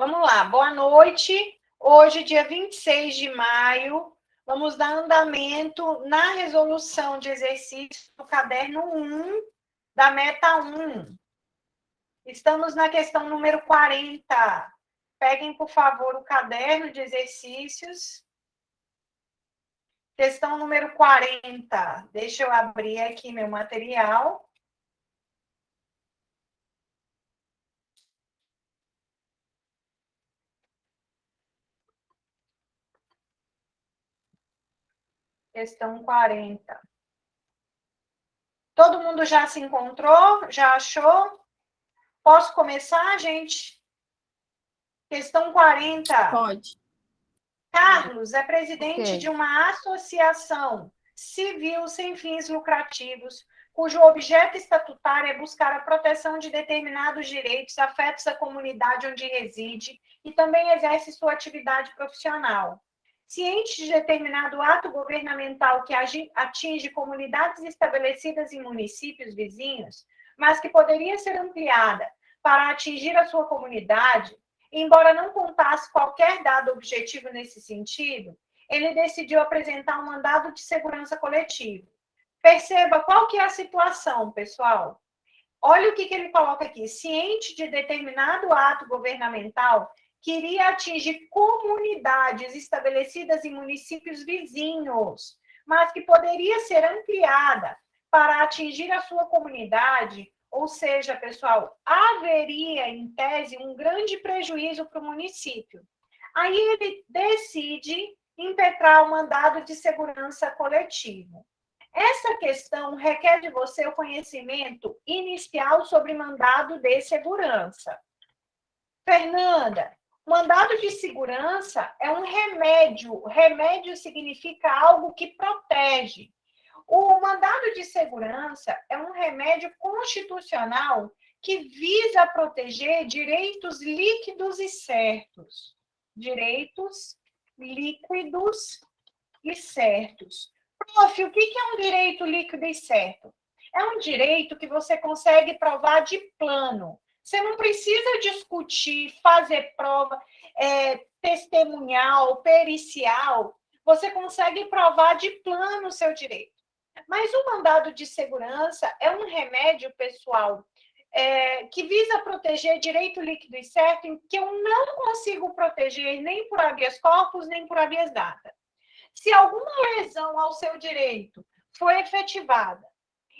Vamos lá, boa noite. Hoje, dia 26 de maio, vamos dar andamento na resolução de exercício do caderno 1 da meta 1. Estamos na questão número 40. Peguem, por favor, o caderno de exercícios. Questão número 40. Deixa eu abrir aqui meu material. Questão 40. Todo mundo já se encontrou? Já achou? Posso começar, gente? Questão 40. Pode. Carlos é presidente de Ok. uma associação civil sem fins lucrativos, cujo objeto estatutário é buscar a proteção de determinados direitos afetos à comunidade onde reside e também exerce sua atividade profissional. Ciente de determinado ato governamental que atinge comunidades estabelecidas em municípios vizinhos, mas que poderia ser ampliada para atingir a sua comunidade, embora não contasse qualquer dado objetivo nesse sentido, ele decidiu apresentar um mandado de segurança coletivo. Perceba qual que é a situação, pessoal. Olha o que ele coloca aqui. Ciente de determinado ato governamental que iria atingir comunidades estabelecidas em municípios vizinhos, mas que poderia ser ampliada para atingir a sua comunidade, ou seja, pessoal, haveria, em tese, um grande prejuízo para o município. Aí ele decide impetrar o mandado de segurança coletivo. Essa questão requer de você o conhecimento inicial sobre mandado de segurança. Fernanda, mandado de segurança é um remédio. Remédio significa algo que protege. O mandado de segurança é um remédio constitucional que visa proteger direitos líquidos e certos. Direitos líquidos e certos. Prof, o que é um direito líquido e certo? É um direito que você consegue provar de plano. Você não precisa discutir, fazer prova testemunhal, pericial. Você consegue provar de plano o seu direito. Mas o mandado de segurança é um remédio, pessoal, que visa proteger direito líquido e certo, em que eu não consigo proteger nem por habeas corpus, nem por habeas data. Se alguma lesão ao seu direito foi efetivada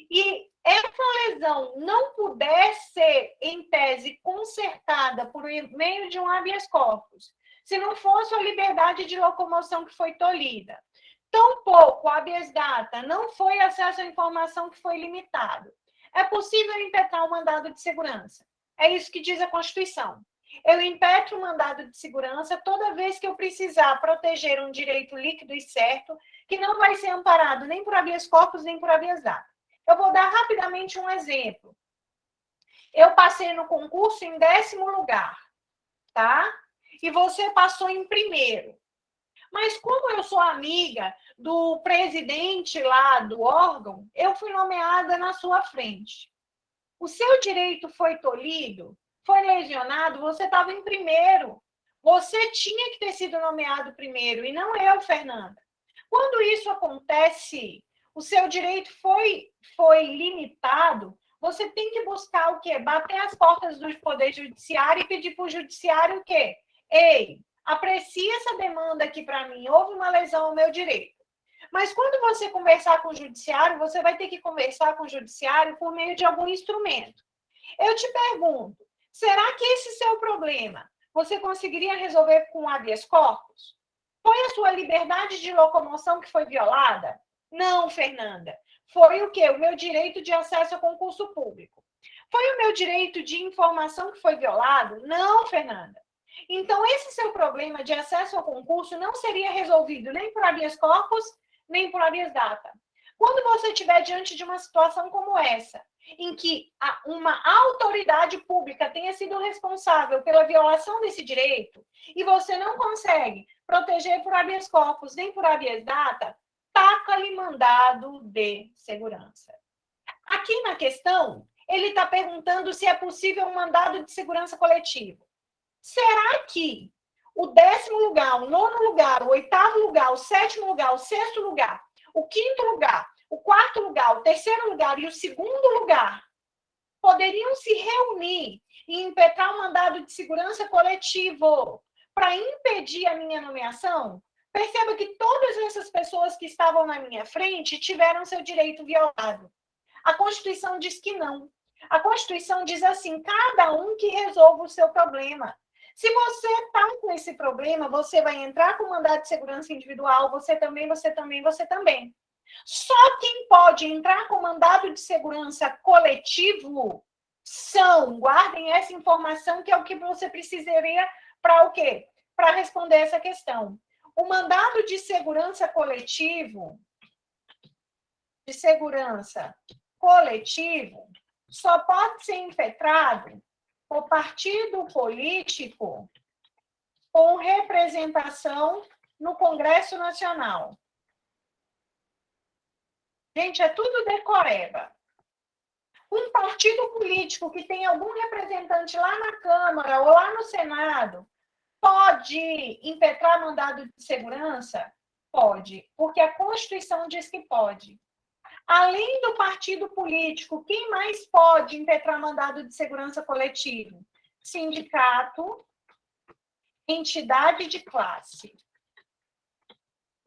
e essa lesão não puder ser, em tese, consertada por meio de um habeas corpus, se não fosse a liberdade de locomoção que foi tolhida, tampouco o habeas data não foi acesso à informação que foi limitado, é possível impetrar um mandado de segurança. É isso que diz a Constituição. Eu impetro um mandado de segurança toda vez que eu precisar proteger um direito líquido e certo, que não vai ser amparado nem por habeas corpus, nem por habeas data. Eu vou dar rapidamente um exemplo. Eu passei no concurso em 10º lugar, tá? E você passou em primeiro. Mas como eu sou amiga do presidente lá do órgão, eu fui nomeada na sua frente. O seu direito foi tolhido, foi lesionado, você estava em primeiro. Você tinha que ter sido nomeado primeiro, e não eu, Fernanda. Quando isso acontece, o seu direito foi limitado, você tem que buscar o quê? Bater as portas do Poder Judiciário e pedir para o Judiciário o quê? Ei, aprecie essa demanda aqui para mim, houve uma lesão ao meu direito. Mas quando você conversar com o Judiciário, você vai ter que conversar com o Judiciário por meio de algum instrumento. Eu te pergunto, será que esse seu problema você conseguiria resolver com habeas corpus? Foi a sua liberdade de locomoção que foi violada? Não, Fernanda. Foi o quê? O meu direito de acesso a concurso público. Foi o meu direito de informação que foi violado? Não, Fernanda. Então, esse seu problema de acesso ao concurso não seria resolvido nem por habeas corpus, nem por habeas data. Quando você estiver diante de uma situação como essa, em que uma autoridade pública tenha sido responsável pela violação desse direito, e você não consegue proteger por habeas corpus nem por habeas data, taca-lhe mandado de segurança. Aqui na questão, ele está perguntando se é possível um mandado de segurança coletivo. Será que o 10º lugar, o 9º lugar, o 8º lugar, o 7º lugar, o 6º lugar, o 5º lugar, o 4º lugar, o 3º lugar e o 2º lugar poderiam se reunir e impetrar um mandado de segurança coletivo para impedir a minha nomeação? Perceba que todas essas pessoas que estavam na minha frente tiveram seu direito violado. A Constituição diz que não. A Constituição diz assim, cada um que resolva o seu problema. Se você está com esse problema, você vai entrar com mandado de segurança individual, você também, você também, você também. Só quem pode entrar com mandado de segurança coletivo são, guardem essa informação, que é o que você precisaria para o quê? Para responder essa questão. O mandado de segurança coletivo, só pode ser impetrado por partido político com representação no Congresso Nacional. Gente, é tudo decoreba. Um partido político que tem algum representante lá na Câmara ou lá no Senado pode impetrar mandado de segurança? Pode, porque a Constituição diz que pode. Além do partido político, quem mais pode impetrar mandado de segurança coletivo? Sindicato, entidade de classe.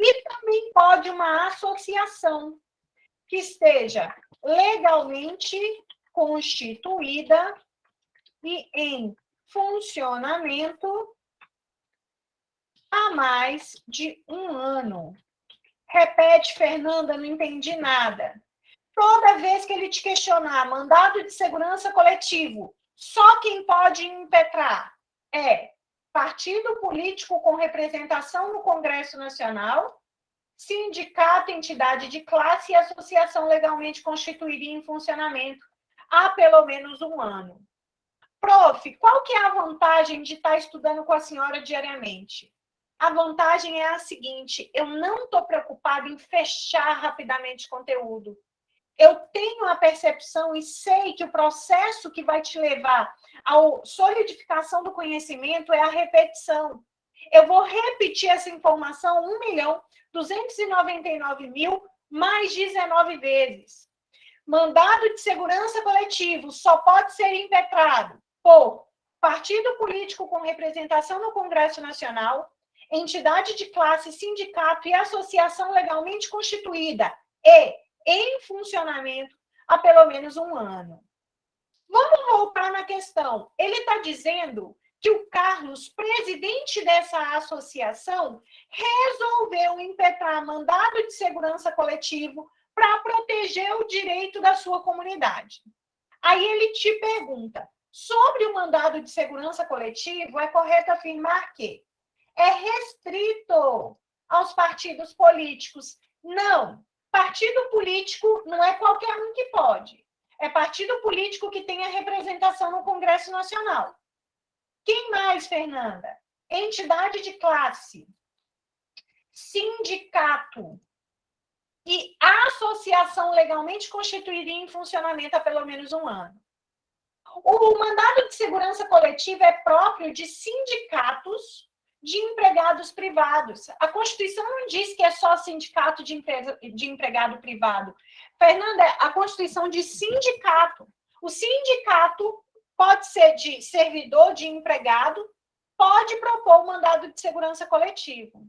E também pode uma associação que esteja legalmente constituída e em funcionamento há mais de um ano. Repete, Fernanda, não entendi nada. Toda vez que ele te questionar mandado de segurança coletivo, só quem pode impetrar é partido político com representação no Congresso Nacional, sindicato, entidade de classe e associação legalmente constituída e em funcionamento há pelo menos um ano. Prof, qual que é a vantagem de estar estudando com a senhora diariamente? A vantagem é a seguinte, eu não estou preocupada em fechar rapidamente conteúdo. Eu tenho a percepção e sei que o processo que vai te levar à solidificação do conhecimento é a repetição. Eu vou repetir essa informação 1.299.000 mais 19 vezes. Mandado de segurança coletivo só pode ser impetrado por partido político com representação no Congresso Nacional, entidade de classe, sindicato e associação legalmente constituída e em funcionamento há pelo menos um ano. Vamos voltar na questão. Ele está dizendo que o Carlos, presidente dessa associação, resolveu impetrar mandado de segurança coletivo para proteger o direito da sua comunidade. Aí ele te pergunta, sobre o mandado de segurança coletivo, é correto afirmar que é restrito aos partidos políticos? Não. Partido político não é qualquer um que pode. É partido político que tem a representação no Congresso Nacional. Quem mais, Fernanda? Entidade de classe, sindicato e associação legalmente constituída e em funcionamento há pelo menos um ano. O mandado de segurança coletiva é próprio de sindicatos de empregados privados. A Constituição não diz que é só sindicato de empregado privado. Fernanda, a Constituição diz sindicato. O sindicato pode ser de servidor, de empregado, pode propor o mandado de segurança coletivo.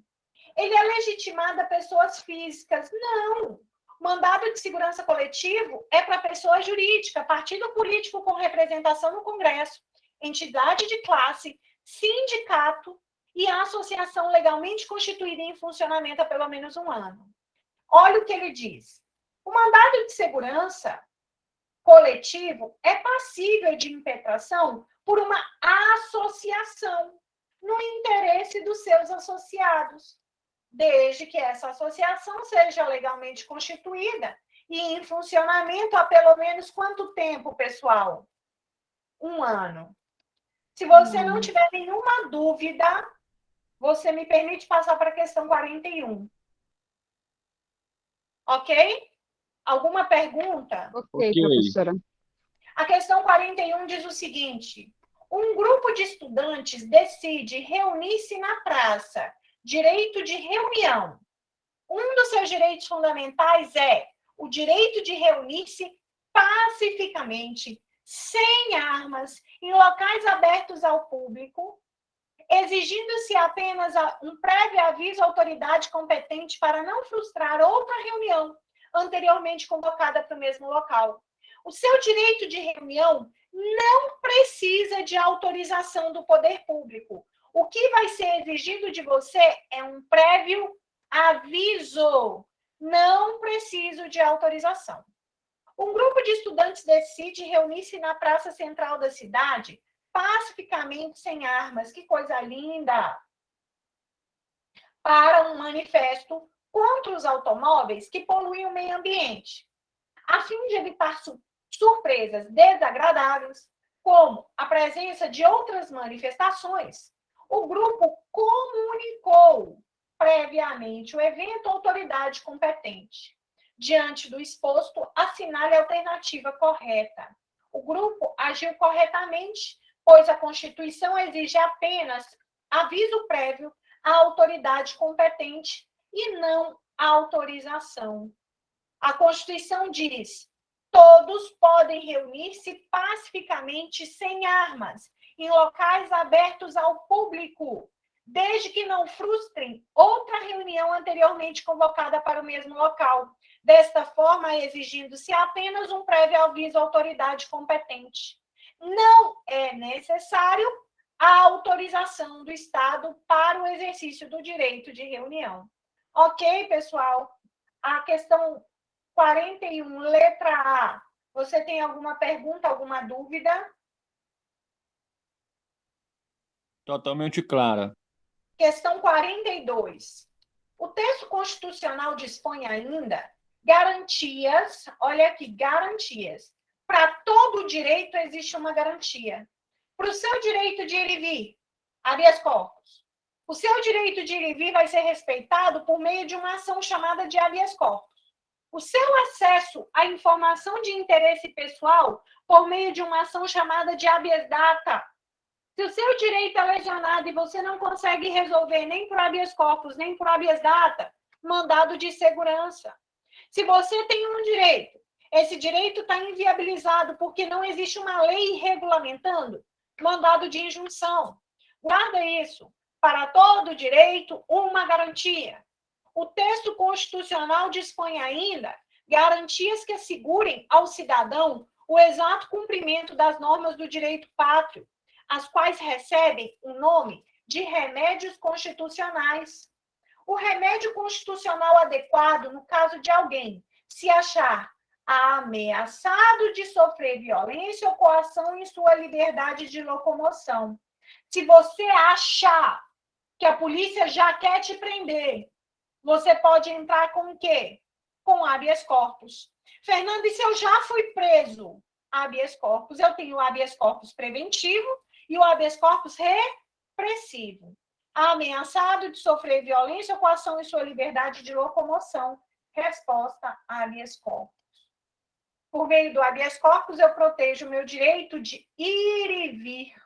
Ele é legitimado a pessoas físicas? Não. Mandado de segurança coletivo é para pessoa jurídica, partido político com representação no Congresso, entidade de classe, sindicato e a associação legalmente constituída em funcionamento há pelo menos um ano. Olha o que ele diz. O mandado de segurança coletivo é passível de impetração por uma associação no interesse dos seus associados, desde que essa associação seja legalmente constituída e em funcionamento há pelo menos quanto tempo, pessoal? Um ano. Se você não tiver nenhuma dúvida, você me permite passar para a questão 41. Ok? Alguma pergunta? Ok, professora. A questão 41 diz o seguinte: Um grupo de estudantes decide reunir-se na praça, direito de reunião. Um dos seus direitos fundamentais é o direito de reunir-se pacificamente, sem armas, em locais abertos ao público, exigindo-se apenas um prévio aviso à autoridade competente para não frustrar outra reunião anteriormente convocada para o mesmo local. O seu direito de reunião não precisa de autorização do poder público. O que vai ser exigido de você é um prévio aviso. Não preciso de autorização. Um grupo de estudantes decide reunir-se na praça central da cidade, pacificamente, sem armas. Que coisa linda! Para um manifesto contra os automóveis que poluem o meio ambiente, a fim de evitar surpresas desagradáveis, como a presença de outras manifestações. O grupo comunicou previamente o evento à autoridade competente. Diante do exposto, assinale a alternativa correta. O grupo agiu corretamente, pois a Constituição exige apenas aviso prévio à autoridade competente e não autorização. A Constituição diz: todos podem reunir-se pacificamente sem armas, em locais abertos ao público, desde que não frustrem outra reunião anteriormente convocada para o mesmo local. Desta forma, exigindo-se apenas um prévio aviso à autoridade competente. Não é necessário a autorização do Estado para o exercício do direito de reunião. Ok, pessoal? A questão 41, letra A. Você tem alguma pergunta, alguma dúvida? Totalmente clara. Questão 42. O texto constitucional dispõe ainda garantias, olha aqui, garantias. Para todo direito existe uma garantia. Para o seu direito de ir e vir, habeas corpus. O seu direito de ir e vir vai ser respeitado por meio de uma ação chamada de habeas corpus. O seu acesso à informação de interesse pessoal por meio de uma ação chamada de habeas data. Se o seu direito é lesionado e você não consegue resolver nem por habeas corpus, nem por habeas data, mandado de segurança. Se você tem um direito, esse direito está inviabilizado porque não existe uma lei regulamentando, mandado de injunção. Guarda isso. Para todo direito, uma garantia. O texto constitucional dispõe ainda garantias que assegurem ao cidadão o exato cumprimento das normas do direito pátrio, as quais recebem o nome de remédios constitucionais. O remédio constitucional adequado, no caso de alguém se achar ameaçado de sofrer violência ou coação em sua liberdade de locomoção. Se você achar que a polícia já quer te prender, você pode entrar com o quê? Com habeas corpus. Fernando, e se eu já fui preso? Habeas corpus. Eu tenho o habeas corpus preventivo e o habeas corpus repressivo. Ameaçado de sofrer violência ou coação em sua liberdade de locomoção. Resposta: habeas corpus. Por meio do habeas corpus, eu protejo o meu direito de ir e vir.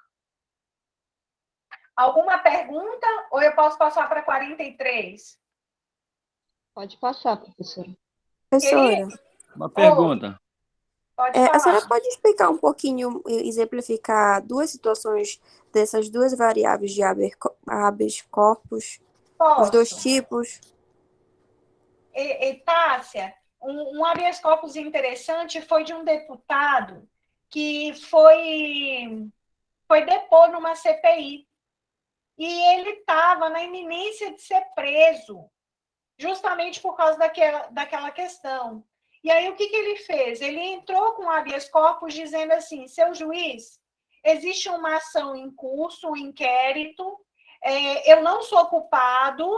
Alguma pergunta? Ou eu posso passar para 43? Pode passar, professora. Professora, Uma pergunta. Pode a falar. senhora pode explicar um pouquinho, exemplificar duas situações dessas duas variáveis de habeas corpus, os dois Posso. tipos? Tássia, um habeas corpus interessante foi de um deputado que foi depor numa CPI. E ele estava na iminência de ser preso, justamente por causa daquela questão. E aí, o que ele fez? Ele entrou com habeas corpus dizendo assim: seu juiz, existe uma ação em curso, um inquérito, eu não sou culpado,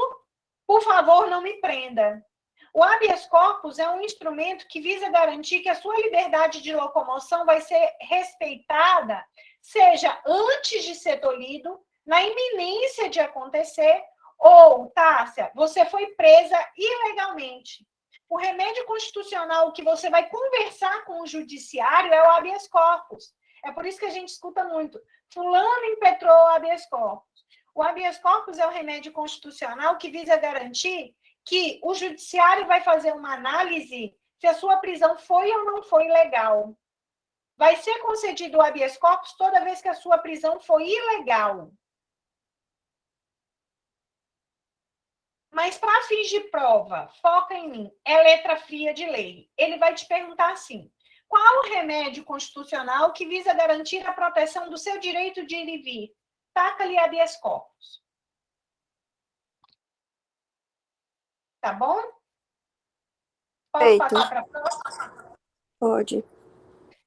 por favor, não me prenda. O habeas corpus é um instrumento que visa garantir que a sua liberdade de locomoção vai ser respeitada, seja antes de ser tolhido, na iminência de acontecer, ou, Tássia, você foi presa ilegalmente. O remédio constitucional que você vai conversar com o judiciário é o habeas corpus. É por isso que a gente escuta muito. Fulano impetrou o habeas corpus. O habeas corpus é um remédio constitucional que visa garantir que o judiciário vai fazer uma análise se a sua prisão foi ou não foi legal. Vai ser concedido o habeas corpus toda vez que a sua prisão foi ilegal. Mas, para fins de prova, foca em mim, é letra fria de lei. Ele vai te perguntar assim: qual o remédio constitucional que visa garantir a proteção do seu direito de ir e vir? Taca-lhe habeas corpus. Tá bom? Posso Feito. passar para a próxima? Pode.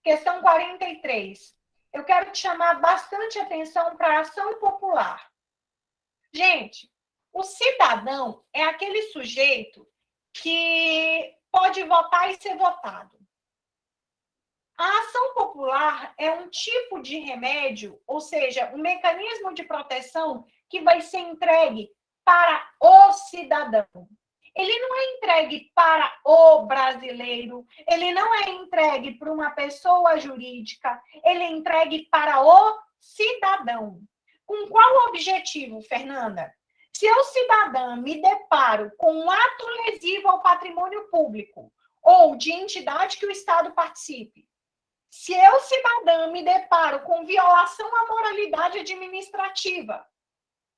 Questão 43. Eu quero te chamar bastante atenção para a ação popular. Gente, o cidadão é aquele sujeito que pode votar e ser votado. A ação popular é um tipo de remédio, ou seja, um mecanismo de proteção que vai ser entregue para o cidadão. Ele não é entregue para o brasileiro, ele não é entregue para uma pessoa jurídica, ele é entregue para o cidadão. Com qual objetivo, Fernanda? Se eu, cidadã, me deparo com um ato lesivo ao patrimônio público ou de entidade que o Estado participe, se eu, cidadã, me deparo com violação à moralidade administrativa,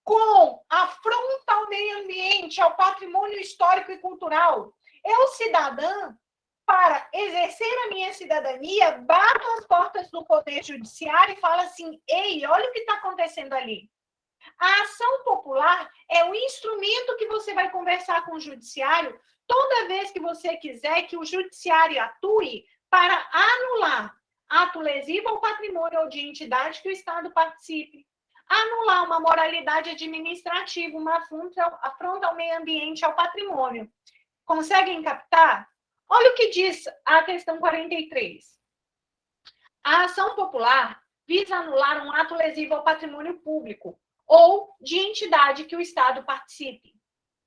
com afronta ao meio ambiente, ao patrimônio histórico e cultural, eu, cidadã, para exercer a minha cidadania, bato as portas do Poder Judiciário e falo assim: ei, olha o que está acontecendo ali. A ação popular é o instrumento que você vai conversar com o Judiciário toda vez que você quiser que o Judiciário atue para anular ato lesivo ao patrimônio ou de entidade que o Estado participe, anular uma moralidade administrativa, uma afronta ao meio ambiente, ao patrimônio. Conseguem captar? Olha o que diz a questão 43. A ação popular visa anular um ato lesivo ao patrimônio público ou de entidade que o Estado participe,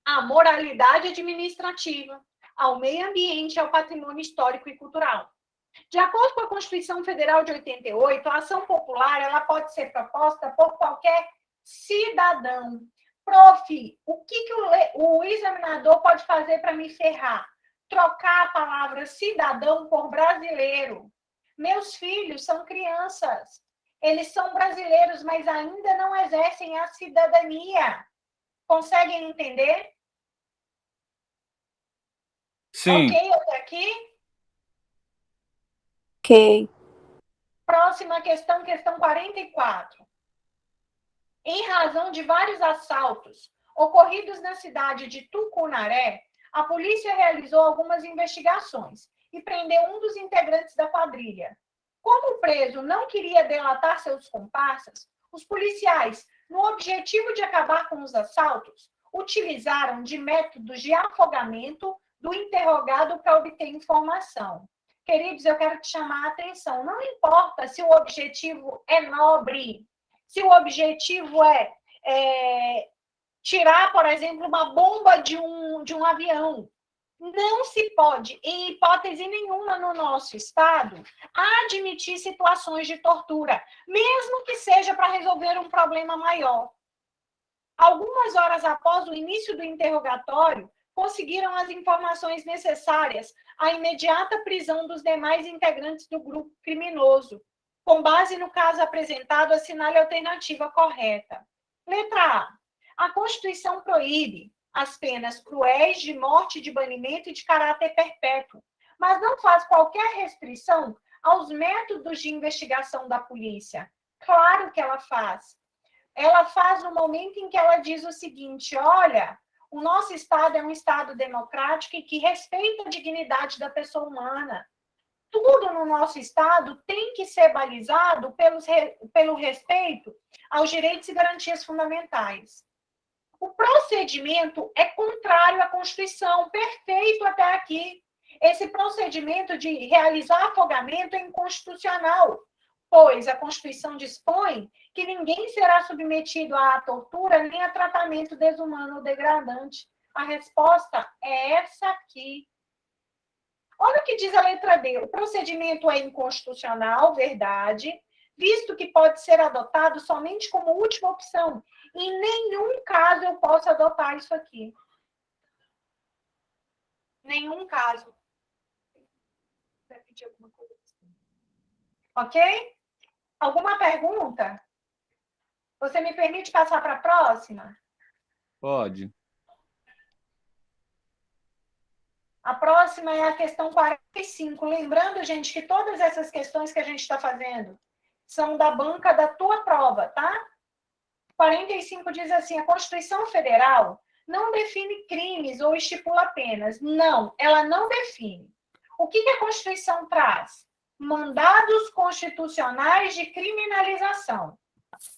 à moralidade administrativa, ao meio ambiente, ao patrimônio histórico e cultural. De acordo com a Constituição Federal de 88, a ação popular ela pode ser proposta por qualquer cidadão. Prof, o que o examinador pode fazer para me ferrar? Trocar a palavra cidadão por brasileiro. Meus filhos são crianças. Eles são brasileiros, mas ainda não exercem a cidadania. Conseguem entender? Sim. Ok, até aqui? Ok. Próxima questão, questão 44. Em razão de vários assaltos ocorridos na cidade de Tucunaré, a polícia realizou algumas investigações e prendeu um dos integrantes da quadrilha. Como o preso não queria delatar seus comparsas, os policiais, no objetivo de acabar com os assaltos, utilizaram de métodos de afogamento do interrogado para obter informação. Queridos, eu quero te chamar a atenção. Não importa se o objetivo é nobre, se o objetivo é tirar, por exemplo, uma bomba de um avião. Não se pode, em hipótese nenhuma no nosso Estado, admitir situações de tortura, mesmo que seja para resolver um problema maior. Algumas horas após o início do interrogatório, conseguiram as informações necessárias à imediata prisão dos demais integrantes do grupo criminoso. Com base no caso apresentado, assinale a alternativa correta. Letra A. A Constituição proíbe as penas cruéis de morte, de banimento e de caráter perpétuo, mas não faz qualquer restrição aos métodos de investigação da polícia. Claro que ela faz. Ela faz no momento em que ela diz o seguinte: olha, o nosso Estado é um Estado democrático e que respeita a dignidade da pessoa humana. Tudo no nosso Estado tem que ser balizado pelo respeito aos direitos e garantias fundamentais. O procedimento é contrário à Constituição, perfeito até aqui. Esse procedimento de realizar afogamento é inconstitucional, pois a Constituição dispõe que ninguém será submetido à tortura nem a tratamento desumano ou degradante. A resposta é essa aqui. Olha o que diz a letra D. O procedimento é inconstitucional, verdade, visto que pode ser adotado somente como última opção. Em nenhum caso eu posso adotar isso aqui. Nenhum caso. Vai pedir alguma coisa? Ok? Alguma pergunta? Você me permite passar para a próxima? Pode. A próxima é a questão 45. Lembrando, gente, que todas essas questões que a gente está fazendo são da banca da tua prova, tá? 45 diz assim: a Constituição Federal não define crimes ou estipula penas. Não, ela não define. O que a Constituição traz? Mandados constitucionais de criminalização.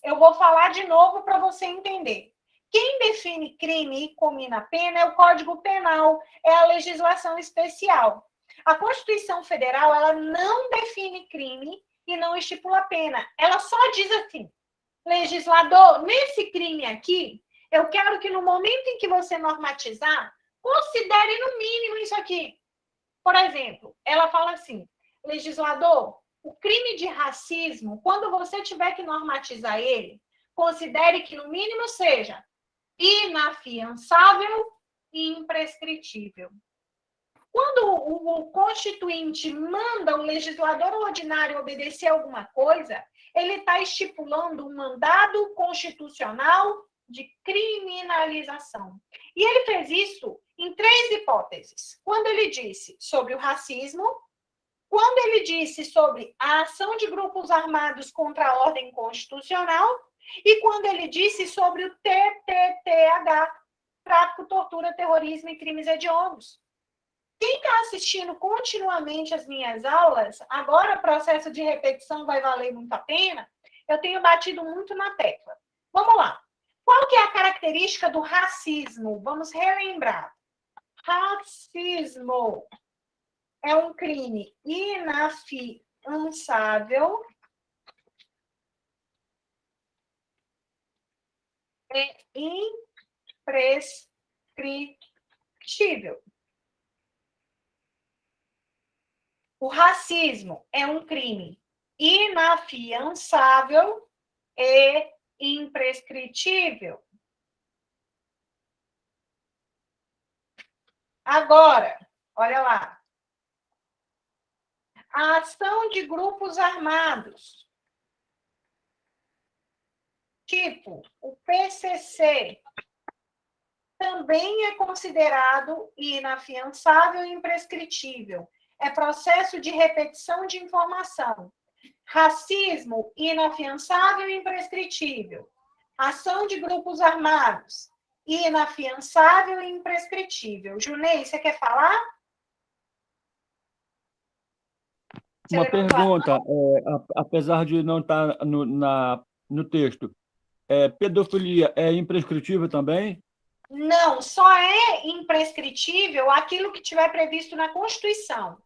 Eu vou falar de novo para você entender. Quem define crime e comina pena é o Código Penal, é a legislação especial. A Constituição Federal, ela não define crime e não estipula pena. Ela só diz assim: legislador, nesse crime aqui, eu quero que no momento em que você normatizar, considere no mínimo isso aqui. Por exemplo, ela fala assim: legislador, o crime de racismo, quando você tiver que normatizar ele, considere que no mínimo seja inafiançável e imprescritível. Quando o constituinte manda o legislador ordinário obedecer alguma coisa, ele está estipulando um mandado constitucional de criminalização. E ele fez isso em 3 hipóteses. Quando ele disse sobre o racismo, quando ele disse sobre a ação de grupos armados contra a ordem constitucional e quando ele disse sobre o TTTH, tráfico, tortura, terrorismo e crimes hediondos. Quem está assistindo continuamente as minhas aulas, agora o processo de repetição vai valer muito a pena, eu tenho batido muito na tecla. Vamos lá. Qual que é a característica do racismo? Vamos relembrar. Racismo é um crime inafiançável e imprescritível. O racismo é um crime inafiançável e imprescritível. Agora, olha lá. A ação de grupos armados, tipo o PCC, também é considerado inafiançável e imprescritível. É processo de repetição de informação. Racismo, inafiançável e imprescritível. Ação de grupos armados, inafiançável e imprescritível. Junei, você quer falar? Uma pergunta, apesar de não estar no texto, pedofilia é imprescritível também? Não, só é imprescritível aquilo que tiver previsto na Constituição.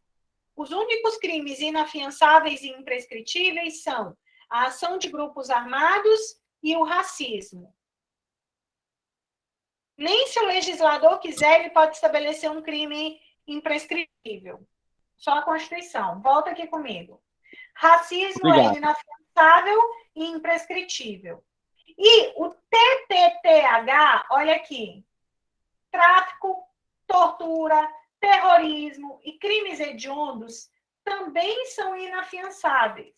Os únicos crimes inafiançáveis e imprescritíveis são a ação de grupos armados e o racismo. Nem se o legislador quiser, ele pode estabelecer um crime imprescritível. Só a Constituição. Volta aqui comigo. Racismo é inafiançável e imprescritível. E o TTTH, olha aqui, tráfico, tortura, terrorismo e crimes hediondos também são inafiançáveis.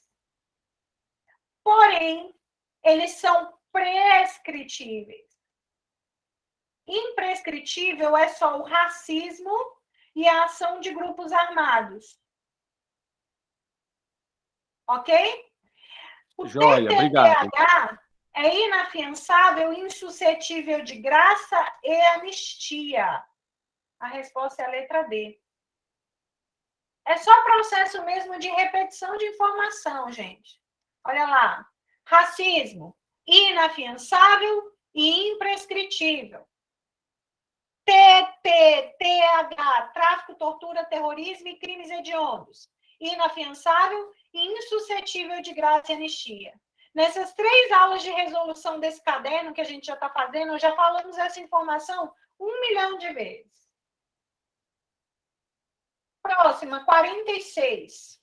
Porém, eles são prescritíveis. Imprescritível é só o racismo e a ação de grupos armados. Ok? O Joia, obrigado. TTTH é inafiançável e insuscetível de graça e anistia. A resposta é a letra D. É só processo mesmo de repetição de informação, gente. Olha lá. Racismo, inafiançável e imprescritível. TTTH, tráfico, tortura, terrorismo e crimes hediondos. Inafiançável e insuscetível de graça e anistia. Nessas 3 aulas de resolução desse caderno que a gente já está fazendo, já falamos essa informação 1 milhão de vezes. Próxima, 46.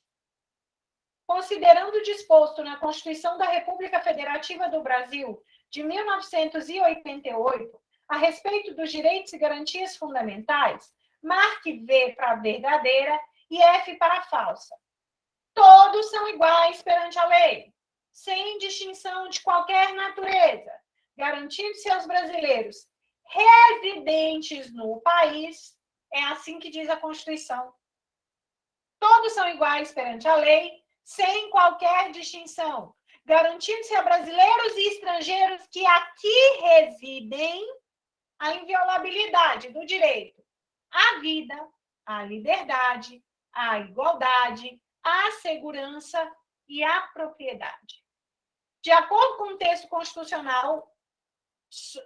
considerando o disposto na Constituição da República Federativa do Brasil de 1988, a respeito dos direitos e garantias fundamentais, marque V para verdadeira e F para falsa. Todos são iguais perante a lei, sem distinção de qualquer natureza, garantindo-se aos brasileiros residentes no país, é assim que diz a Constituição. Todos são iguais perante a lei, sem qualquer distinção, garantindo-se a brasileiros e estrangeiros que aqui residem a inviolabilidade do direito à vida, à liberdade, à igualdade, à segurança e à propriedade. De acordo com o texto constitucional,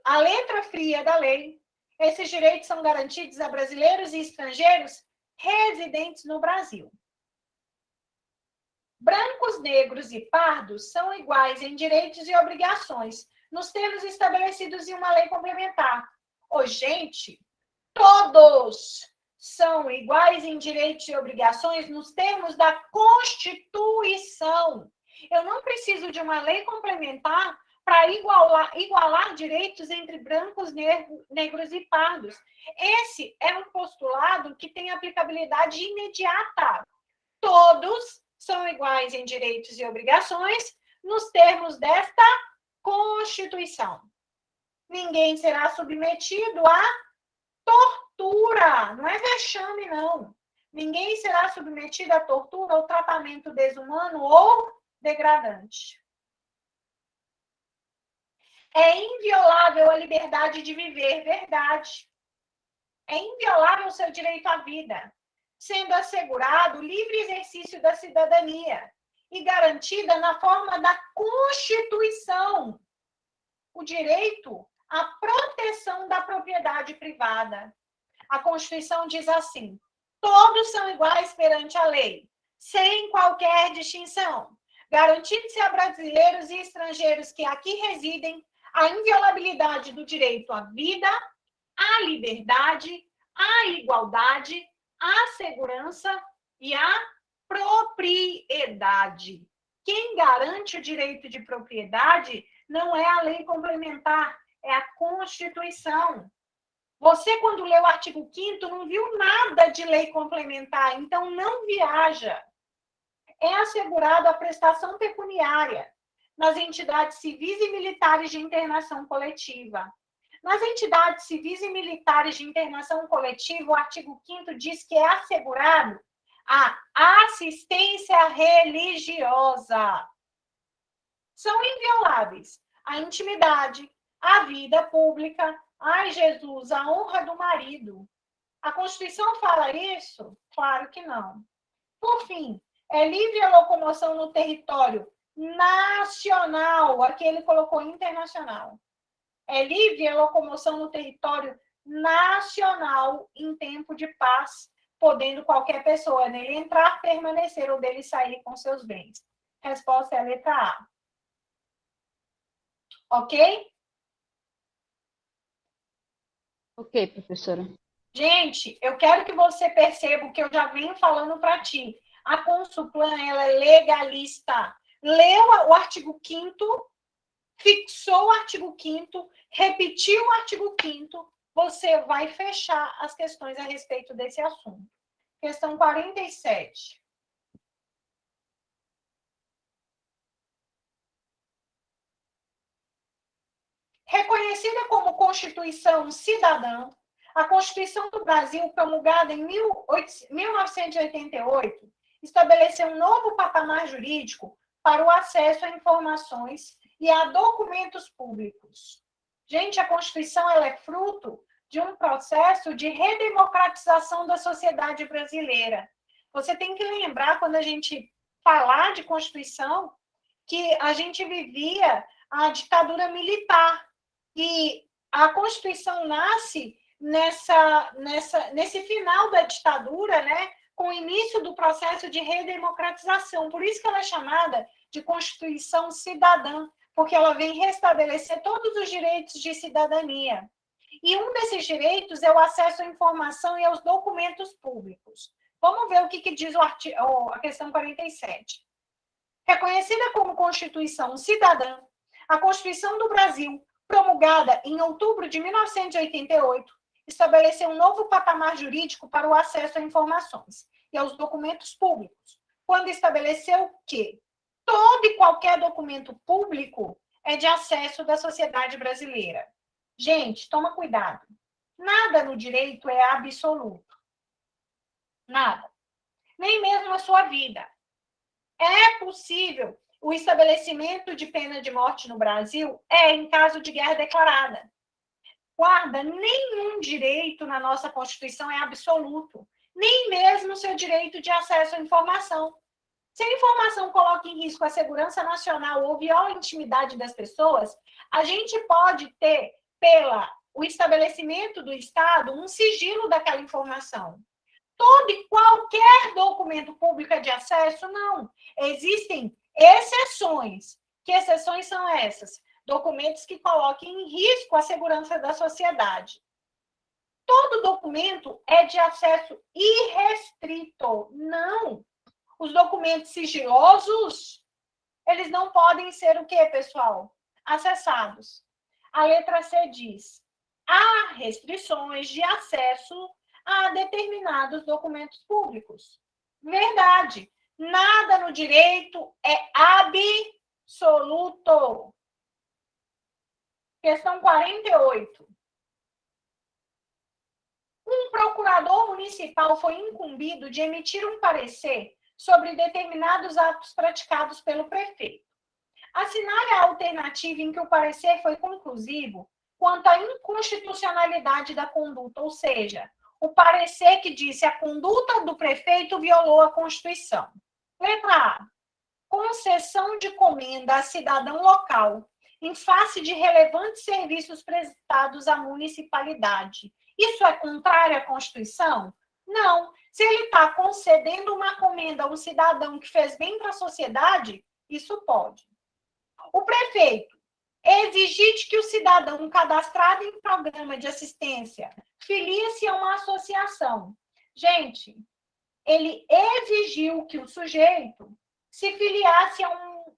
a letra fria da lei, esses direitos são garantidos a brasileiros e estrangeiros residentes no Brasil. Brancos, negros e pardos são iguais em direitos e obrigações, nos termos estabelecidos em uma lei complementar. Gente, todos são iguais em direitos e obrigações nos termos da Constituição. Eu não preciso de uma lei complementar para igualar direitos entre brancos, negros e pardos. Esse é um postulado que tem aplicabilidade imediata. Todos são iguais em direitos e obrigações nos termos desta Constituição. Ninguém será submetido a tortura, não é vexame, não. Ninguém será submetido à tortura ou tratamento desumano ou degradante. É inviolável a liberdade de viver, verdade. É inviolável o seu direito à vida, sendo assegurado o livre exercício da cidadania e garantida na forma da Constituição o direito à proteção da propriedade privada. A Constituição diz assim: todos são iguais perante a lei, sem qualquer distinção, garantindo-se a brasileiros e estrangeiros que aqui residem a inviolabilidade do direito à vida, à liberdade, à igualdade, à segurança e à propriedade. Quem garante o direito de propriedade não é a lei complementar, é a Constituição. Você, quando leu o artigo 5º, não viu nada de lei complementar, então não viaja. É assegurada a prestação pecuniária nas entidades civis e militares de internação coletiva. Nas entidades civis e militares de internação coletiva, o artigo 5º diz que é assegurado a assistência religiosa. São invioláveis a intimidade, a vida pública, ai Jesus, a honra do marido. A Constituição fala isso? Claro que não. Por fim, é livre a locomoção no território nacional, aqui ele colocou internacional. É livre a locomoção no território nacional em tempo de paz, podendo qualquer pessoa nele entrar, permanecer ou dele sair com seus bens. Resposta é a letra A. Ok? Ok, professora. Gente, eu quero que você perceba o que eu já venho falando para ti. A Consulplan, ela é legalista. Leu o artigo 5º, fixou o artigo 5º, repetiu o artigo 5º, você vai fechar as questões a respeito desse assunto. Questão 47. Reconhecida como Constituição Cidadã, a Constituição do Brasil, promulgada em 1988, estabeleceu um novo patamar jurídico para o acesso a informações e a documentos públicos. Gente, a Constituição ela é fruto de um processo de redemocratização da sociedade brasileira. Você tem que lembrar, quando a gente falar de Constituição, que a gente vivia a ditadura militar. E a Constituição nasce nesse final da ditadura, né, com o início do processo de redemocratização. Por isso que ela é chamada de Constituição Cidadã, porque ela vem restabelecer todos os direitos de cidadania. E um desses direitos é o acesso à informação e aos documentos públicos. Vamos ver o que diz a questão 47. Reconhecida como Constituição Cidadã, a Constituição do Brasil, promulgada em outubro de 1988, estabeleceu um novo patamar jurídico para o acesso a informações e aos documentos públicos, quando estabeleceu que todo e qualquer documento público é de acesso da sociedade brasileira. Gente, toma cuidado. Nada no direito é absoluto. Nada. Nem mesmo a sua vida. É possível o estabelecimento de pena de morte no Brasil em caso de guerra declarada. Guarda, nenhum direito na nossa Constituição é absoluto. Nem mesmo o seu direito de acesso à informação. Se a informação coloca em risco a segurança nacional ou viola a intimidade das pessoas, a gente pode ter, o estabelecimento do Estado, um sigilo daquela informação. Todo e qualquer documento público é de acesso? Não. Existem exceções. Que exceções são essas? Documentos que coloquem em risco a segurança da sociedade. Todo documento é de acesso irrestrito. Não. Os documentos sigilosos, eles não podem ser o quê, pessoal? Acessados. A letra C diz: há restrições de acesso a determinados documentos públicos. Verdade. Nada no direito é absoluto. Questão 48. Um procurador municipal foi incumbido de emitir um parecer sobre determinados atos praticados pelo prefeito. Assinale a alternativa em que o parecer foi conclusivo quanto à inconstitucionalidade da conduta, ou seja, o parecer que disse a conduta do prefeito violou a Constituição. Letra A. Concessão de comenda a cidadão local em face de relevantes serviços prestados à municipalidade. Isso é contrário à Constituição? Não. Se ele está concedendo uma comenda a um cidadão que fez bem para a sociedade, isso pode. O prefeito exigir que o cidadão cadastrado em programa de assistência filie-se a uma associação. Gente, ele exigiu que o sujeito se filiasse a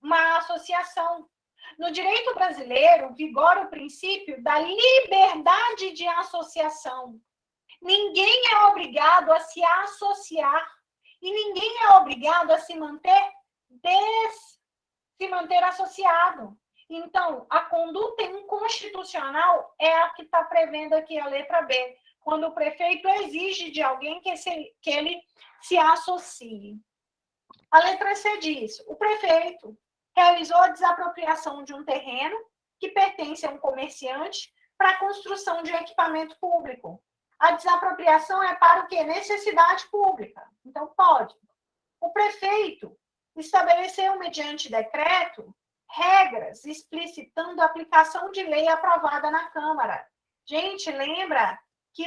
uma associação. No direito brasileiro, vigora o princípio da liberdade de associação. Ninguém é obrigado a se associar e ninguém é obrigado a se manter associado. Então, a conduta inconstitucional é a que está prevendo aqui a letra B, quando o prefeito exige de alguém que ele se associe. A letra C diz: o prefeito realizou a desapropriação de um terreno que pertence a um comerciante para a construção de um equipamento público. A desapropriação é para o quê? Necessidade pública. Então, pode. O prefeito estabeleceu, mediante decreto, regras explicitando a aplicação de lei aprovada na Câmara. Gente, lembra que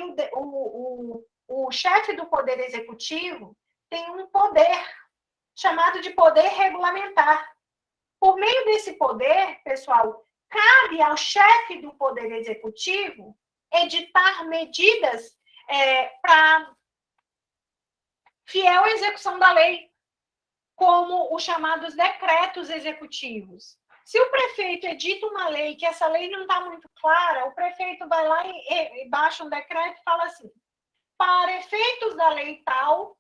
o chefe do Poder Executivo tem um poder chamado de poder regulamentar. Por meio desse poder, pessoal, cabe ao chefe do Poder Executivo editar medidas para fiel execução da lei, como os chamados decretos executivos. Se o prefeito edita uma lei que essa lei não está muito clara, o prefeito vai lá e baixa um decreto e fala assim: para efeitos da lei tal,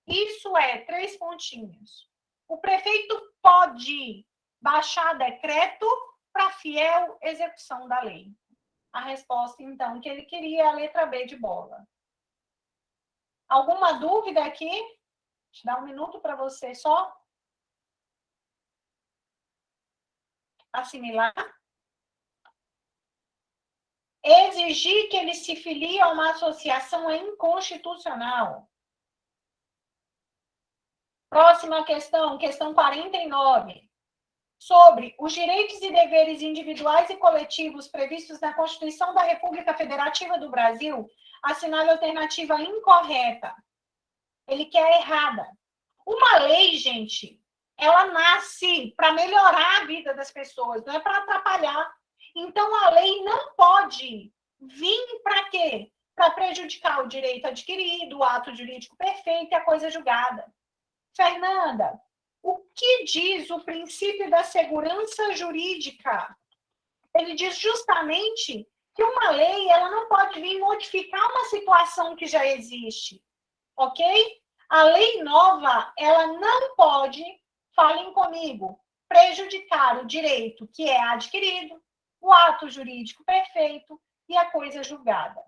isso é 3 pontinhos. O prefeito pode baixar decreto para fiel execução da lei. A resposta, então, que ele queria é a letra B de bola. Alguma dúvida aqui? Deixa eu dar um minuto para você só assimilar. Exigir que ele se filie a uma associação é inconstitucional. Próxima questão, questão 49. Sobre os direitos e deveres individuais e coletivos previstos na Constituição da República Federativa do Brasil, assinale a alternativa incorreta. Ele quer errada. Uma lei, gente, ela nasce para melhorar a vida das pessoas, não é para atrapalhar. Então, a lei não pode vir para quê? Para prejudicar o direito adquirido, o ato jurídico perfeito e a coisa julgada. Fernanda, O que diz o princípio da segurança jurídica? Ele diz justamente que uma lei ela não pode vir modificar uma situação que já existe, ok? A lei nova, ela não pode, falem comigo, prejudicar o direito que é adquirido, o ato jurídico perfeito e a coisa julgada.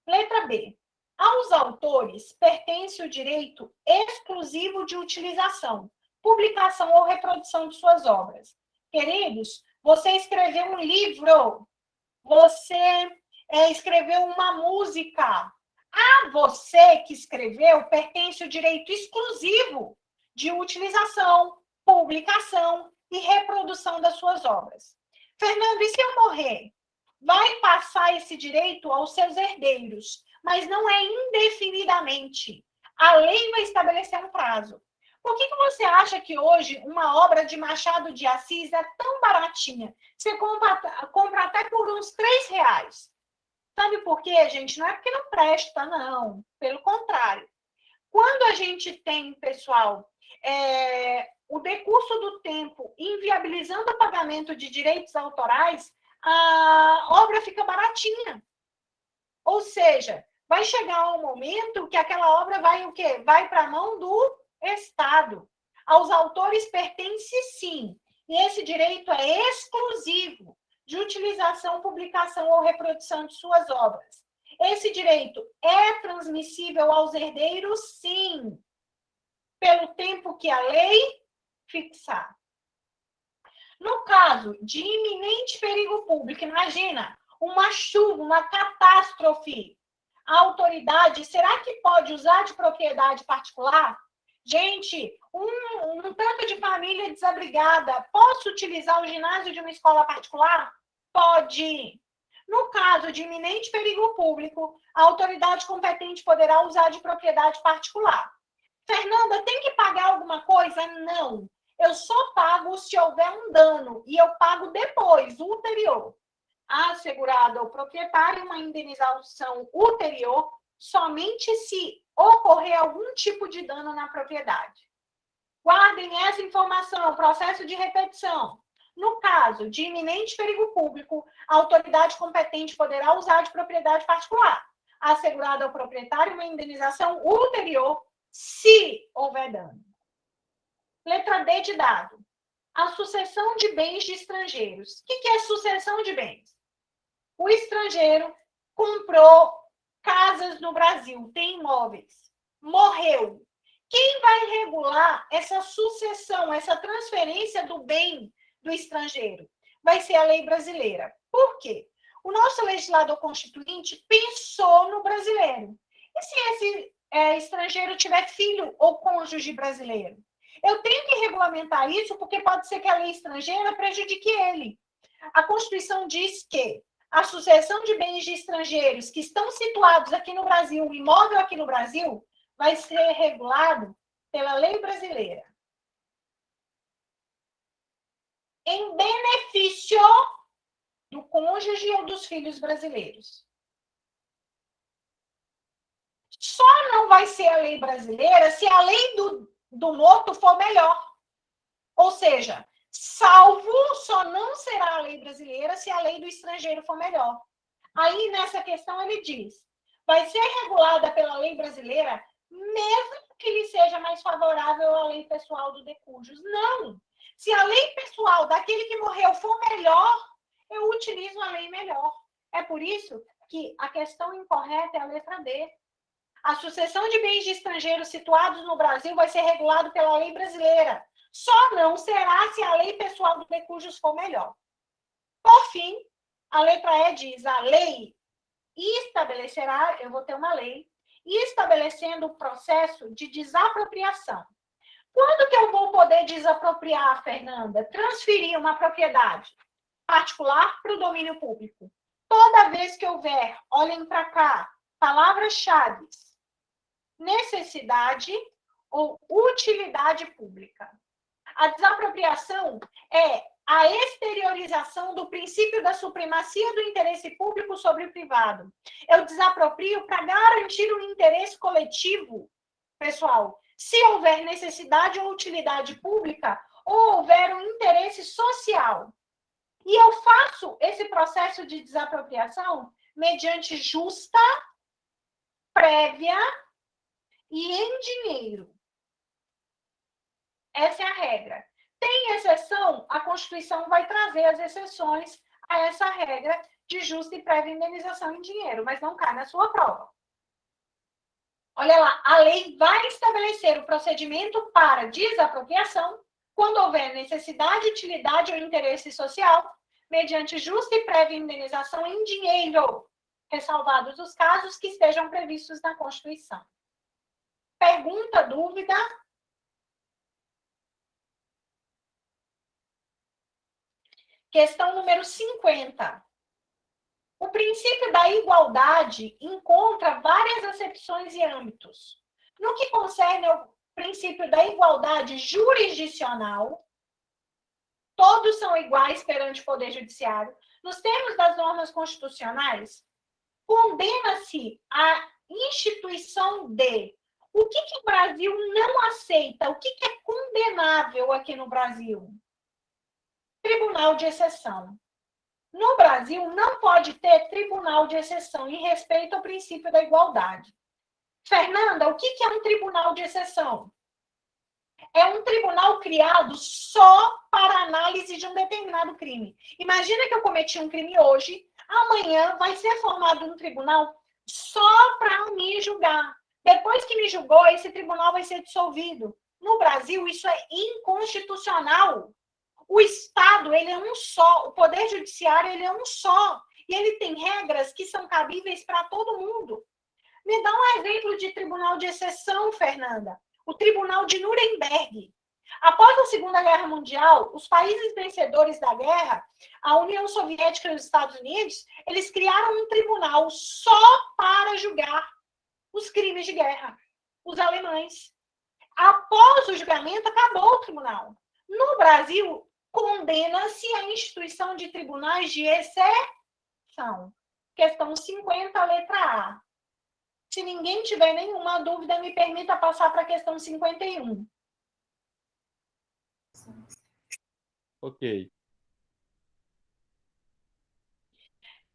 Letra B. Aos autores pertence o direito exclusivo de utilização, publicação ou reprodução de suas obras. Queridos, você escreveu um livro, você escreveu uma música. A você que escreveu pertence o direito exclusivo de utilização, publicação e reprodução das suas obras. Fernando, e se eu morrer? Vai passar esse direito aos seus herdeiros, mas não é indefinidamente. A lei vai estabelecer um prazo. Por que você acha que hoje uma obra de Machado de Assis é tão baratinha? Você compra até por uns R$3. Sabe por quê, gente? Não é porque não presta, não. Pelo contrário. Quando a gente tem, pessoal, o decurso do tempo inviabilizando o pagamento de direitos autorais, a obra fica baratinha. Ou seja, vai chegar um momento que aquela obra vai o quê? Vai para a mão do Estado. Aos autores pertence sim. E esse direito é exclusivo de utilização, publicação ou reprodução de suas obras. Esse direito é transmissível aos herdeiros, sim, pelo tempo que a lei fixar. No caso de iminente perigo público, imagina, uma chuva, uma catástrofe, a autoridade, será que pode usar de propriedade particular? Gente, um tanto de família desabrigada, posso utilizar o ginásio de uma escola particular? Pode. No caso de iminente perigo público, a autoridade competente poderá usar de propriedade particular. Fernanda, tem que pagar alguma coisa? Não. Eu só pago se houver um dano, e eu pago depois, ulterior. A assegurada ou proprietário uma indenização ulterior somente se ocorrer algum tipo de dano na propriedade. Guardem essa informação, processo de repetição. No caso de iminente perigo público, a autoridade competente poderá usar de propriedade particular. A assegurada ao proprietário uma indenização ulterior se houver dano. Letra D de dado. A sucessão de bens de estrangeiros. O que é sucessão de bens? O estrangeiro comprou casas no Brasil, tem imóveis, morreu. Quem vai regular essa sucessão, essa transferência do bem do estrangeiro? Vai ser a lei brasileira. Por quê? O nosso legislador constituinte pensou no brasileiro. E se esse estrangeiro tiver filho ou cônjuge brasileiro? Eu tenho que regulamentar isso porque pode ser que a lei estrangeira prejudique ele. A Constituição diz que a sucessão de bens de estrangeiros que estão situados aqui no Brasil, o imóvel aqui no Brasil, vai ser regulado pela lei brasileira. Em benefício do cônjuge ou dos filhos brasileiros. Só não vai ser a lei brasileira se a lei do morto for melhor. Ou seja, só não será a lei brasileira se a lei do estrangeiro for melhor. Aí, nessa questão, ele diz, vai ser regulada pela lei brasileira, mesmo que lhe seja mais favorável à lei pessoal do decujus. Não! Se a lei pessoal daquele que morreu for melhor, eu utilizo a lei melhor. É por isso que a questão incorreta é a letra D. A sucessão de bens de estrangeiros situados no Brasil vai ser regulada pela lei brasileira. Só não será se a lei pessoal do decujus for melhor. Por fim, a letra E diz, a lei estabelecerá, eu vou ter uma lei, estabelecendo o processo de desapropriação. Quando que eu vou poder desapropriar, Fernanda? Transferir uma propriedade particular para o domínio público. Toda vez que houver, olhem para cá, palavras-chave, necessidade ou utilidade pública. A desapropriação é a exteriorização do princípio da supremacia do interesse público sobre o privado. Eu desaproprio para garantir um interesse coletivo, pessoal, se houver necessidade ou utilidade pública, ou houver um interesse social. E eu faço esse processo de desapropriação mediante justa, prévia e em dinheiro. Essa é a regra. Tem exceção, a Constituição vai trazer as exceções a essa regra de justa e prévia indenização em dinheiro, mas não cai na sua prova. Olha lá, a lei vai estabelecer o procedimento para desapropriação quando houver necessidade, utilidade ou interesse social, mediante justa e prévia indenização em dinheiro, ressalvados os casos que estejam previstos na Constituição. Pergunta, dúvida? Questão número 50. O princípio da igualdade encontra várias acepções e âmbitos. No que concerne ao princípio da igualdade jurisdicional, todos são iguais perante o Poder Judiciário. Nos termos das normas constitucionais, condena-se a instituição de... O que o Brasil não aceita? O que é condenável aqui no Brasil? Tribunal de exceção. No Brasil, não pode ter tribunal de exceção em respeito ao princípio da igualdade. Fernanda, o que é um tribunal de exceção? É um tribunal criado só para análise de um determinado crime. Imagina que eu cometi um crime hoje, amanhã vai ser formado um tribunal só para me julgar. Depois que me julgou, esse tribunal vai ser dissolvido. No Brasil, isso é inconstitucional. O Estado, ele é um só, o Poder Judiciário, ele é um só, e ele tem regras que são cabíveis para todo mundo. Me dá um exemplo de tribunal de exceção, Fernanda. O Tribunal de Nuremberg. Após a Segunda Guerra Mundial, os países vencedores da guerra, a União Soviética e os Estados Unidos, eles criaram um tribunal só para julgar os crimes de guerra. Os alemães. Após o julgamento, acabou o tribunal. No Brasil, condena-se a instituição de tribunais de exceção. Questão 50, letra A. Se ninguém tiver nenhuma dúvida, me permita passar para a questão 51. Ok.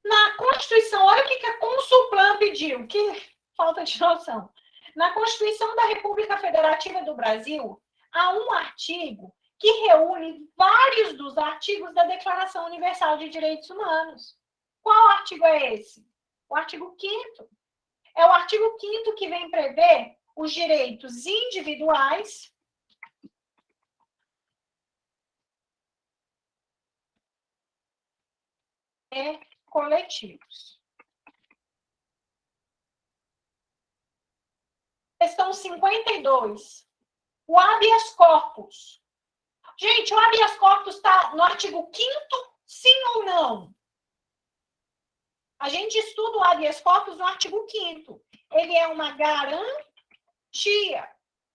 Na Constituição, olha o que a Consulplan pediu, que falta de noção. Na Constituição da República Federativa do Brasil, há um artigo que reúne vários dos artigos da Declaração Universal de Direitos Humanos. Qual artigo é esse? O artigo 5º. É o artigo 5º que vem prever os direitos individuais e coletivos. Questão 52. O habeas corpus. Gente, o habeas corpus está no artigo 5º, sim ou não? A gente estuda o habeas corpus no artigo 5º. Ele é uma garantia.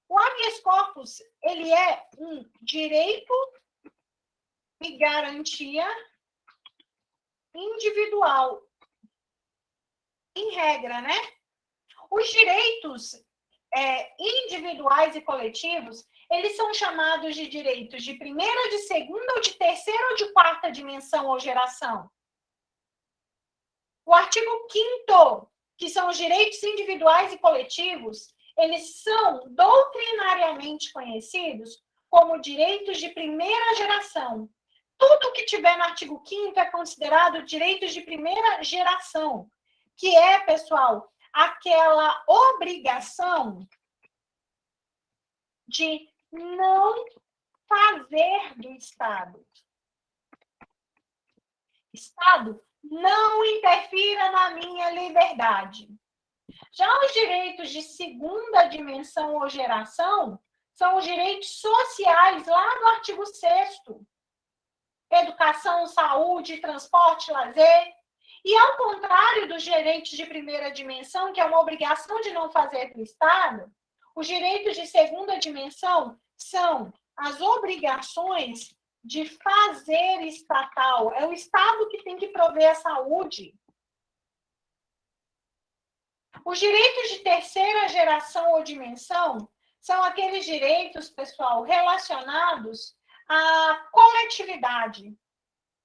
O habeas corpus, ele é um direito e garantia individual. Em regra, né? Os direitos individuais e coletivos, eles são chamados de direitos de primeira, de segunda, ou de terceira, ou de quarta dimensão ou geração. O artigo 5º, que são os direitos individuais e coletivos, eles são doutrinariamente conhecidos como direitos de primeira geração. Tudo que tiver no artigo 5º é considerado direitos de primeira geração, que é, pessoal, aquela obrigação de não fazer do Estado. Estado, não interfira na minha liberdade. Já os direitos de segunda dimensão ou geração são os direitos sociais, lá no artigo 6º. Educação, saúde, transporte, lazer. E ao contrário dos direitos de primeira dimensão, que é uma obrigação de não fazer do Estado, os direitos de segunda dimensão são as obrigações de fazer estatal. É o Estado que tem que prover a saúde. Os direitos de terceira geração ou dimensão são aqueles direitos, pessoal, relacionados à coletividade.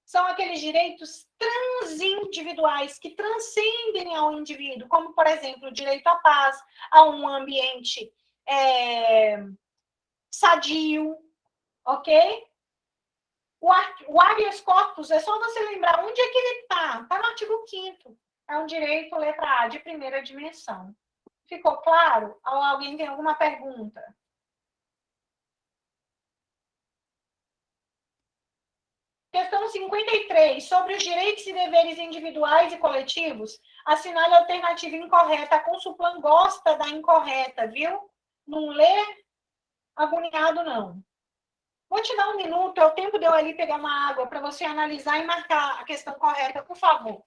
São aqueles direitos transindividuais que transcendem ao indivíduo, como, por exemplo, o direito à paz, a um ambiente sadio, ok? O habeas corpus, é só você lembrar onde é que ele está. Está no artigo 5º. É um direito, letra A, de primeira dimensão. Ficou claro? Alguém tem alguma pergunta? Questão 53, sobre os direitos e deveres individuais e coletivos, assinale a alternativa incorreta. A Consulplan gosta da incorreta, viu? Não lê agoniado, não. Vou te dar um minuto, é o tempo de eu ali pegar uma água para você analisar e marcar a questão correta, por favor.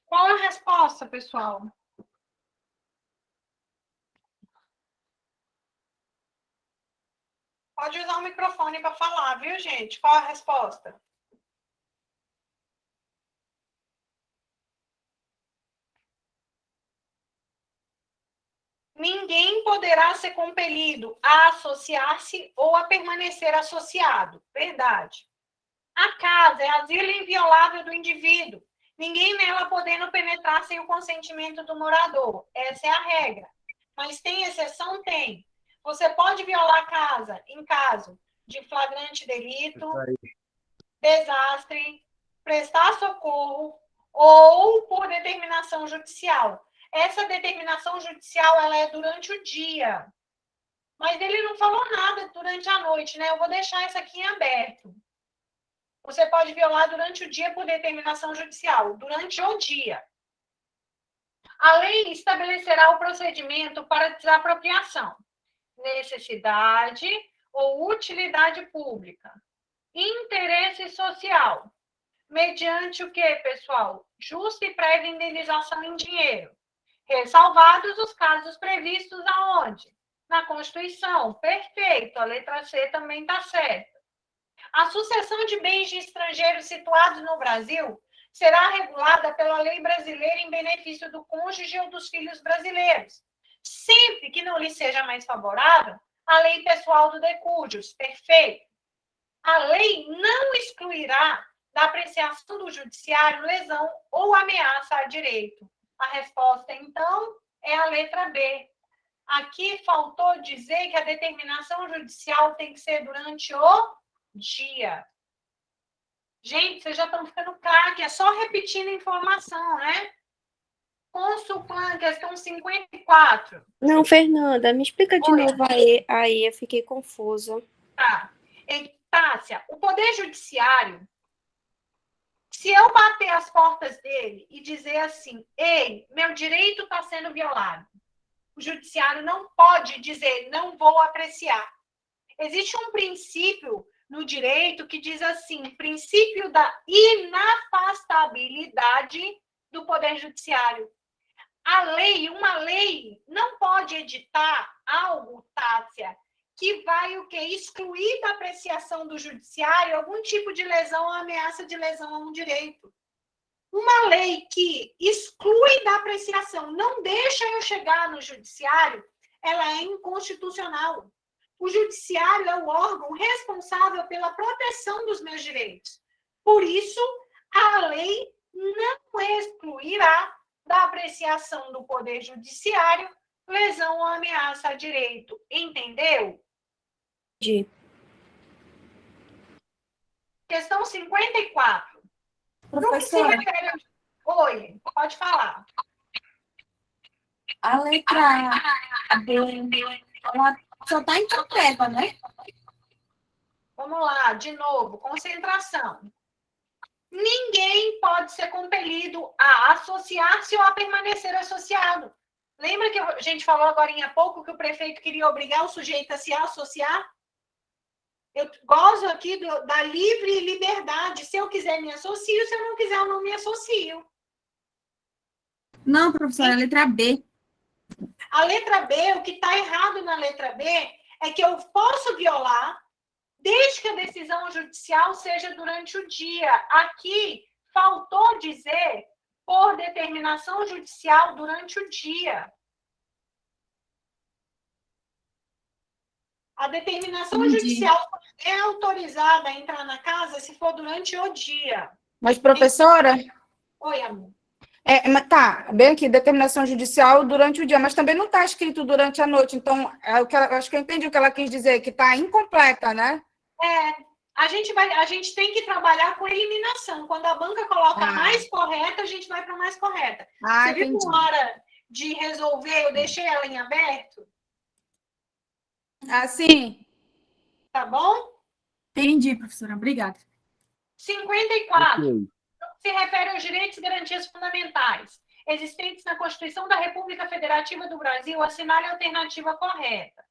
Qual é a resposta, pessoal? Pode usar o microfone para falar, viu, gente? Qual é a resposta? Ninguém poderá ser compelido a associar-se ou a permanecer associado. Verdade. A casa é asilo inviolável do indivíduo. Ninguém nela podendo penetrar sem o consentimento do morador. Essa é a regra. Mas tem exceção? Tem. Você pode violar a casa em caso de flagrante delito, desastre, prestar socorro ou por determinação judicial. Essa determinação judicial ela é durante o dia. Mas ele não falou nada durante a noite, né? Eu vou deixar isso aqui em aberto. Você pode violar durante o dia por determinação judicial, durante o dia. A lei estabelecerá o procedimento para desapropriação, necessidade ou utilidade pública, interesse social, mediante o que, pessoal? Justa e prévia indenização em dinheiro, ressalvados os casos previstos aonde? Na Constituição. Perfeito, a letra C também está certa. A sucessão de bens de estrangeiros situados no Brasil será regulada pela lei brasileira em benefício do cônjuge ou dos filhos brasileiros, sempre que não lhe seja mais favorável a lei pessoal do decúdios. Perfeito. A lei não excluirá da apreciação do judiciário lesão ou ameaça a direito. A resposta, então, é a letra B. Aqui faltou dizer que a determinação judicial tem que ser durante o dia. Gente, vocês já estão ficando craque, é só repetindo a informação, né? Consulplan, questão 54. Não, Fernanda, me explica de novo aí, eu fiquei confusa. Tá. Tássia, o Poder Judiciário, se eu bater as portas dele e dizer assim, ei, meu direito está sendo violado, o Judiciário não pode dizer, não vou apreciar. Existe um princípio no direito que diz assim, princípio da inafastabilidade do Poder Judiciário. Uma lei não pode editar algo, Tássia, que vai o quê? Excluir da apreciação do judiciário algum tipo de lesão ou ameaça de lesão a um direito. Uma lei que exclui da apreciação, não deixa eu chegar no judiciário, ela é inconstitucional. O judiciário é o órgão responsável pela proteção dos meus direitos. Por isso, a lei não excluirá da apreciação do Poder Judiciário lesão ou ameaça a direito. Entendeu? Entendi. Questão 54. Professora, Oi, pode falar. a letra B, ela só está incompleta, né? Vamos lá, de novo, concentração. Ninguém pode ser compelido a associar-se ou a permanecer associado. Lembra que a gente falou agora há pouco que o prefeito queria obrigar o sujeito a se associar? Eu gozo aqui da livre liberdade. Se eu quiser, me associo. Se eu não quiser, eu não me associo. Não, professora, a letra B. A letra B, o que está errado na letra B é que eu posso violar desde que a decisão judicial seja durante o dia. Aqui, faltou dizer por determinação judicial durante o dia. A determinação judicial é autorizada a entrar na casa se for durante o dia. Mas, professora, Oi, amor. tá, bem aqui, determinação judicial durante o dia, mas também não está escrito durante a noite, então, acho que eu entendi o que ela quis dizer, que está incompleta, né? A gente tem que trabalhar com eliminação. Quando a banca coloca a mais correta, a gente vai para a mais correta. Você viu que na hora de resolver, eu deixei ela em aberto? Ah, sim. Tá bom? Entendi, professora. Obrigada. 54. Ok. Se refere aos direitos e garantias fundamentais existentes na Constituição da República Federativa do Brasil. Assinale a alternativa correta.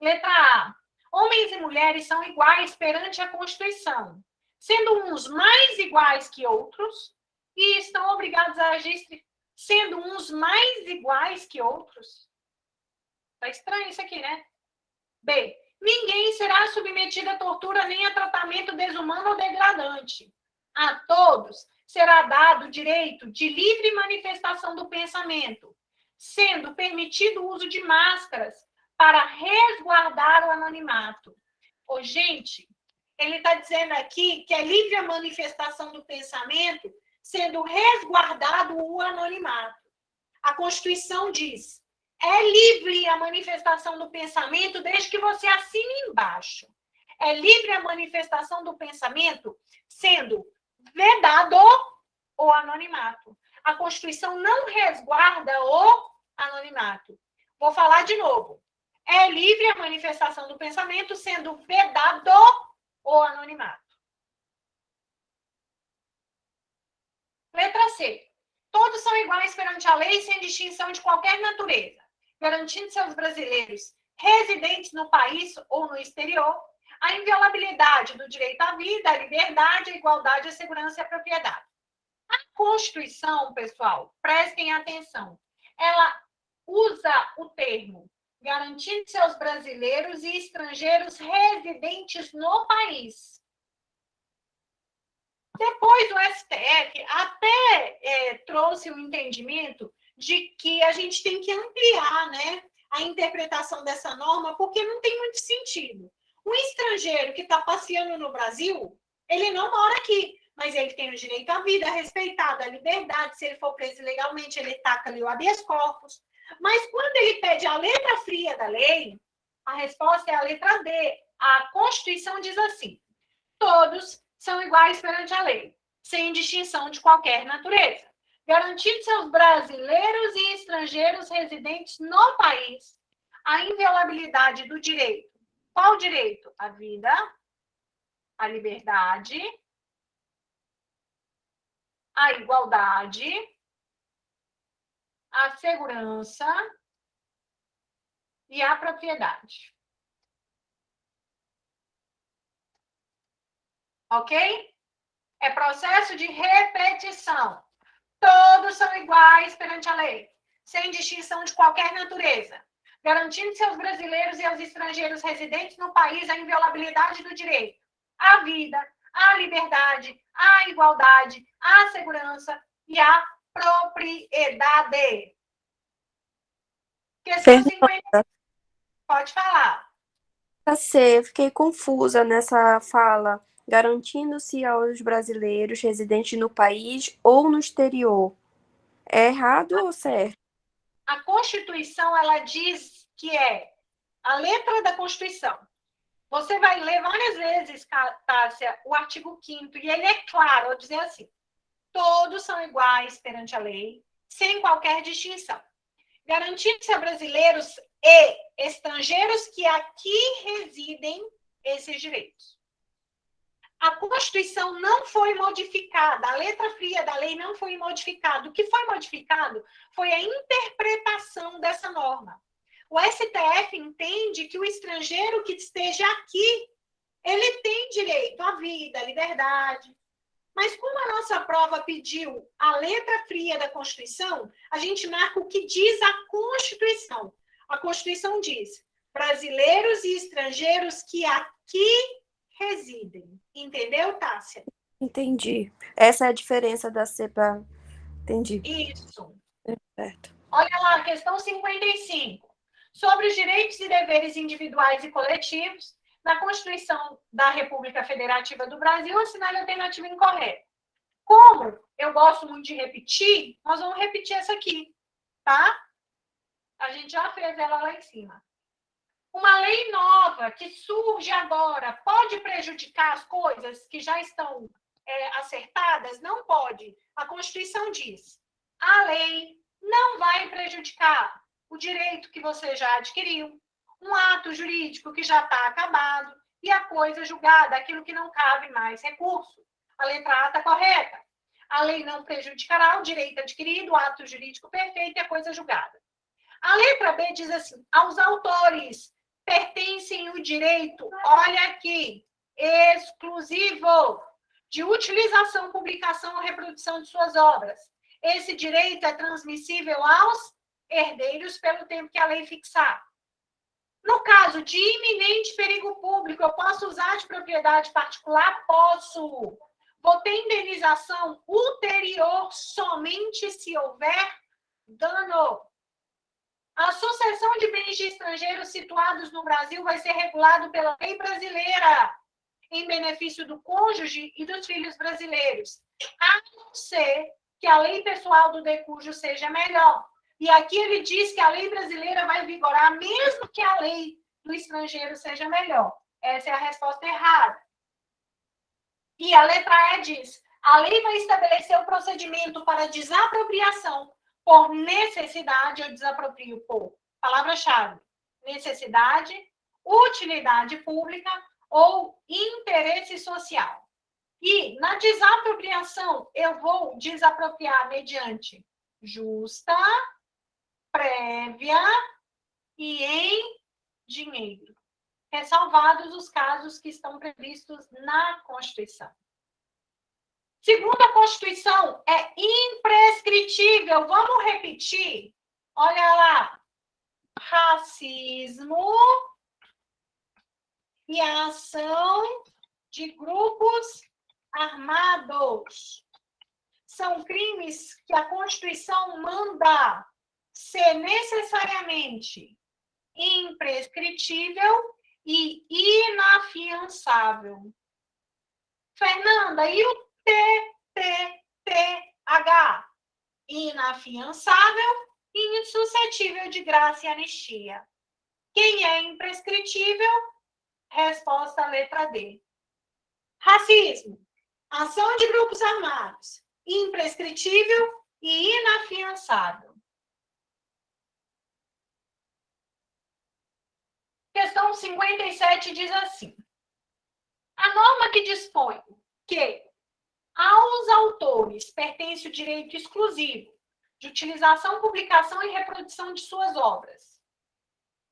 Letra A. Homens e mulheres são iguais perante a Constituição, sendo uns mais iguais que outros e estão obrigados a agir sendo uns mais iguais que outros. Tá estranho isso aqui, né? B. Ninguém será submetido a tortura nem a tratamento desumano ou degradante. A todos será dado o direito de livre manifestação do pensamento, sendo permitido o uso de máscaras para resguardar o anonimato. Ô, gente, ele está dizendo aqui que é livre a manifestação do pensamento, sendo resguardado o anonimato. A Constituição diz: é livre a manifestação do pensamento desde que você assine embaixo. É livre a manifestação do pensamento sendo vedado o anonimato. A Constituição não resguarda o anonimato. Vou falar de novo. É livre a manifestação do pensamento sendo vedado o anonimato. Letra C. Todos são iguais perante a lei sem distinção de qualquer natureza, garantindo-se aos brasileiros residentes no país ou no exterior a inviolabilidade do direito à vida, à liberdade, à igualdade, à segurança e à propriedade. A Constituição, pessoal, prestem atenção, ela usa o termo garantindo-se aos brasileiros e estrangeiros residentes no país. Depois o STF até trouxe o entendimento de que a gente tem que ampliar, né, a interpretação dessa norma, porque não tem muito sentido. Um estrangeiro que está passeando no Brasil, ele não mora aqui, mas ele tem o direito à vida, respeitada, à liberdade. Se ele for preso ilegalmente, ele taca ali o habeas corpus. Mas quando ele pede a letra fria da lei, a resposta é a letra D. A Constituição diz assim: todos são iguais perante a lei, sem distinção de qualquer natureza, garantindo-se aos brasileiros e estrangeiros residentes no país a inviolabilidade do direito. Qual direito? A vida, a liberdade, a igualdade, a segurança e a propriedade. Ok? É processo de repetição. Todos são iguais perante a lei, sem distinção de qualquer natureza, garantindo-se aos brasileiros e aos estrangeiros residentes no país a inviolabilidade do direito à vida, à liberdade, à igualdade, à segurança e à propriedade. Questão 50. Pode falar. Fiquei confusa nessa fala. Garantindo-se aos brasileiros residentes no país ou no exterior. É errado ou certo? A Constituição, ela diz que é a letra da Constituição. Você vai ler várias vezes, Tássia, o artigo 5º, e ele é claro, ao dizer assim, todos são iguais perante a lei, sem qualquer distinção. Garantindo-se a brasileiros e estrangeiros que aqui residem esses direitos. A Constituição não foi modificada, a letra fria da lei não foi modificada. O que foi modificado foi a interpretação dessa norma. O STF entende que o estrangeiro que esteja aqui, ele tem direito à vida, à liberdade. Mas como a nossa prova pediu a letra fria da Constituição, a gente marca o que diz a Constituição. A Constituição diz: brasileiros e estrangeiros que aqui residem. Entendeu, Tássia? Entendi. Essa é a diferença da CEPA. Entendi. Isso. Certo. Olha lá, questão 55. Sobre os direitos e deveres individuais e coletivos, na Constituição da República Federativa do Brasil, assinale a alternativa incorreta. Como eu gosto muito de repetir, nós vamos repetir essa aqui, tá? A gente já fez ela lá em cima. Uma lei nova que surge agora pode prejudicar as coisas que já estão acertadas? Não pode. A Constituição diz: a lei não vai prejudicar o direito que você já adquiriu, um ato jurídico que já está acabado e a coisa julgada, aquilo que não cabe mais recurso. A letra A está correta. A lei não prejudicará o direito adquirido, o ato jurídico perfeito e a coisa julgada. A letra B diz assim: aos autores pertencem o direito, olha aqui, exclusivo, de utilização, publicação ou reprodução de suas obras. Esse direito é transmissível aos herdeiros pelo tempo que a lei fixar. No caso de iminente perigo público, eu posso usar de propriedade particular? Posso. Vou ter indenização ulterior somente se houver dano. A sucessão de bens de estrangeiros situados no Brasil vai ser regulado pela lei brasileira, em benefício do cônjuge e dos filhos brasileiros, a não ser que a lei pessoal do decújo seja melhor. E aqui ele diz que a lei brasileira vai vigorar mesmo que a lei do estrangeiro seja melhor. Essa é a resposta errada. E a letra E diz: a lei vai estabelecer o procedimento para desapropriação por necessidade, eu desaproprio por palavra-chave, necessidade, utilidade pública ou interesse social. E na desapropriação, eu vou desapropriar mediante justa, prévia e em dinheiro, ressalvados os casos que estão previstos na Constituição. Segundo a Constituição, é imprescritível. Vamos repetir? Olha lá. Racismo e a ação de grupos armados. São crimes que a Constituição manda ser necessariamente imprescritível e inafiançável. Fernanda, e o TTTH? Inafiançável e insuscetível de graça e anistia. Quem é imprescritível? Resposta letra D. Racismo, ação de grupos armados, imprescritível e inafiançável. Questão 57 diz assim: a norma que dispõe que aos autores pertence o direito exclusivo de utilização, publicação e reprodução de suas obras.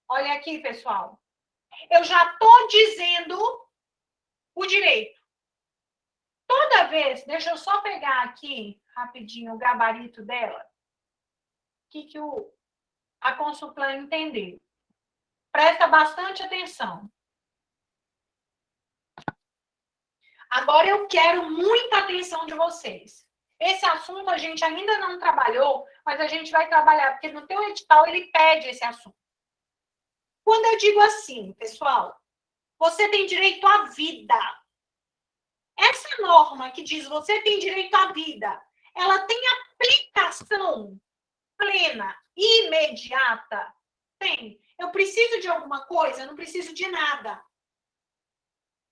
Olha aqui, pessoal. Eu já estou dizendo o direito. Toda vez, deixa eu só pegar aqui rapidinho o gabarito dela. O que a Consulplan entendeu. Presta bastante atenção. Agora eu quero muita atenção de vocês. Esse assunto a gente ainda não trabalhou, mas a gente vai trabalhar, porque no teu edital ele pede esse assunto. Quando eu digo assim, pessoal, você tem direito à vida. Essa norma que diz você tem direito à vida, ela tem aplicação plena, imediata? Tem. Eu preciso de alguma coisa? Eu não preciso de nada.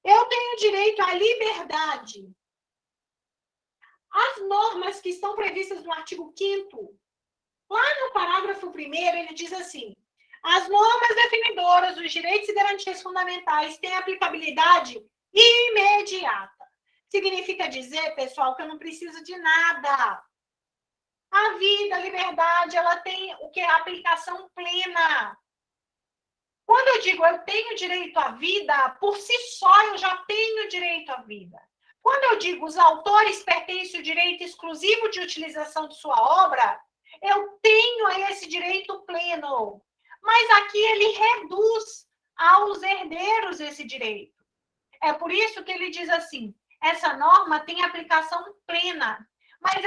Eu tenho direito à liberdade. As normas que estão previstas no artigo 5º, lá no parágrafo 1º, ele diz assim: as normas definidoras dos direitos e garantias fundamentais têm aplicabilidade imediata. Significa dizer, pessoal, que eu não preciso de nada. A vida, a liberdade, ela tem o que? A aplicação plena. Quando eu digo eu tenho direito à vida, por si só eu já tenho direito à vida. Quando eu digo os autores pertencem ao direito exclusivo de utilização de sua obra, eu tenho esse direito pleno. Mas aqui ele reduz aos herdeiros esse direito. É por isso que ele diz assim, essa norma tem aplicação plena, mas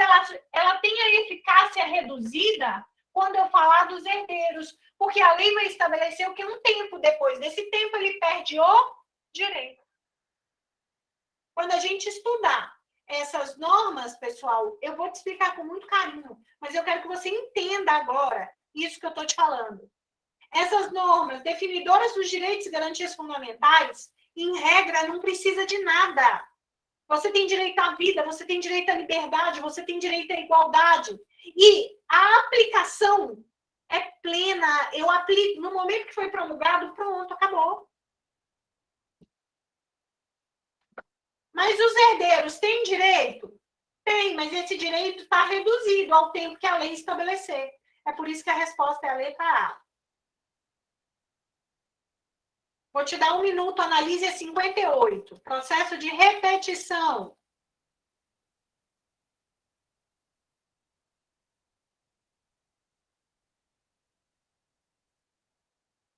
ela tem a eficácia reduzida quando eu falar dos herdeiros, porque a lei vai estabelecer o que um tempo depois desse tempo ele perde o direito. Quando a gente estudar essas normas, pessoal, eu vou te explicar com muito carinho, mas eu quero que você entenda agora isso que eu estou te falando. Essas normas definidoras dos direitos e garantias fundamentais, em regra, não precisa de nada. Você tem direito à vida, você tem direito à liberdade, você tem direito à igualdade. E a aplicação é plena. Eu aplico, no momento que foi promulgado, pronto, acabou. Mas os herdeiros têm direito? Tem, mas esse direito está reduzido ao tempo que a lei estabelecer. É por isso que a resposta é a letra A. Vou te dar 1 minuto, analise a 58. Processo de repetição.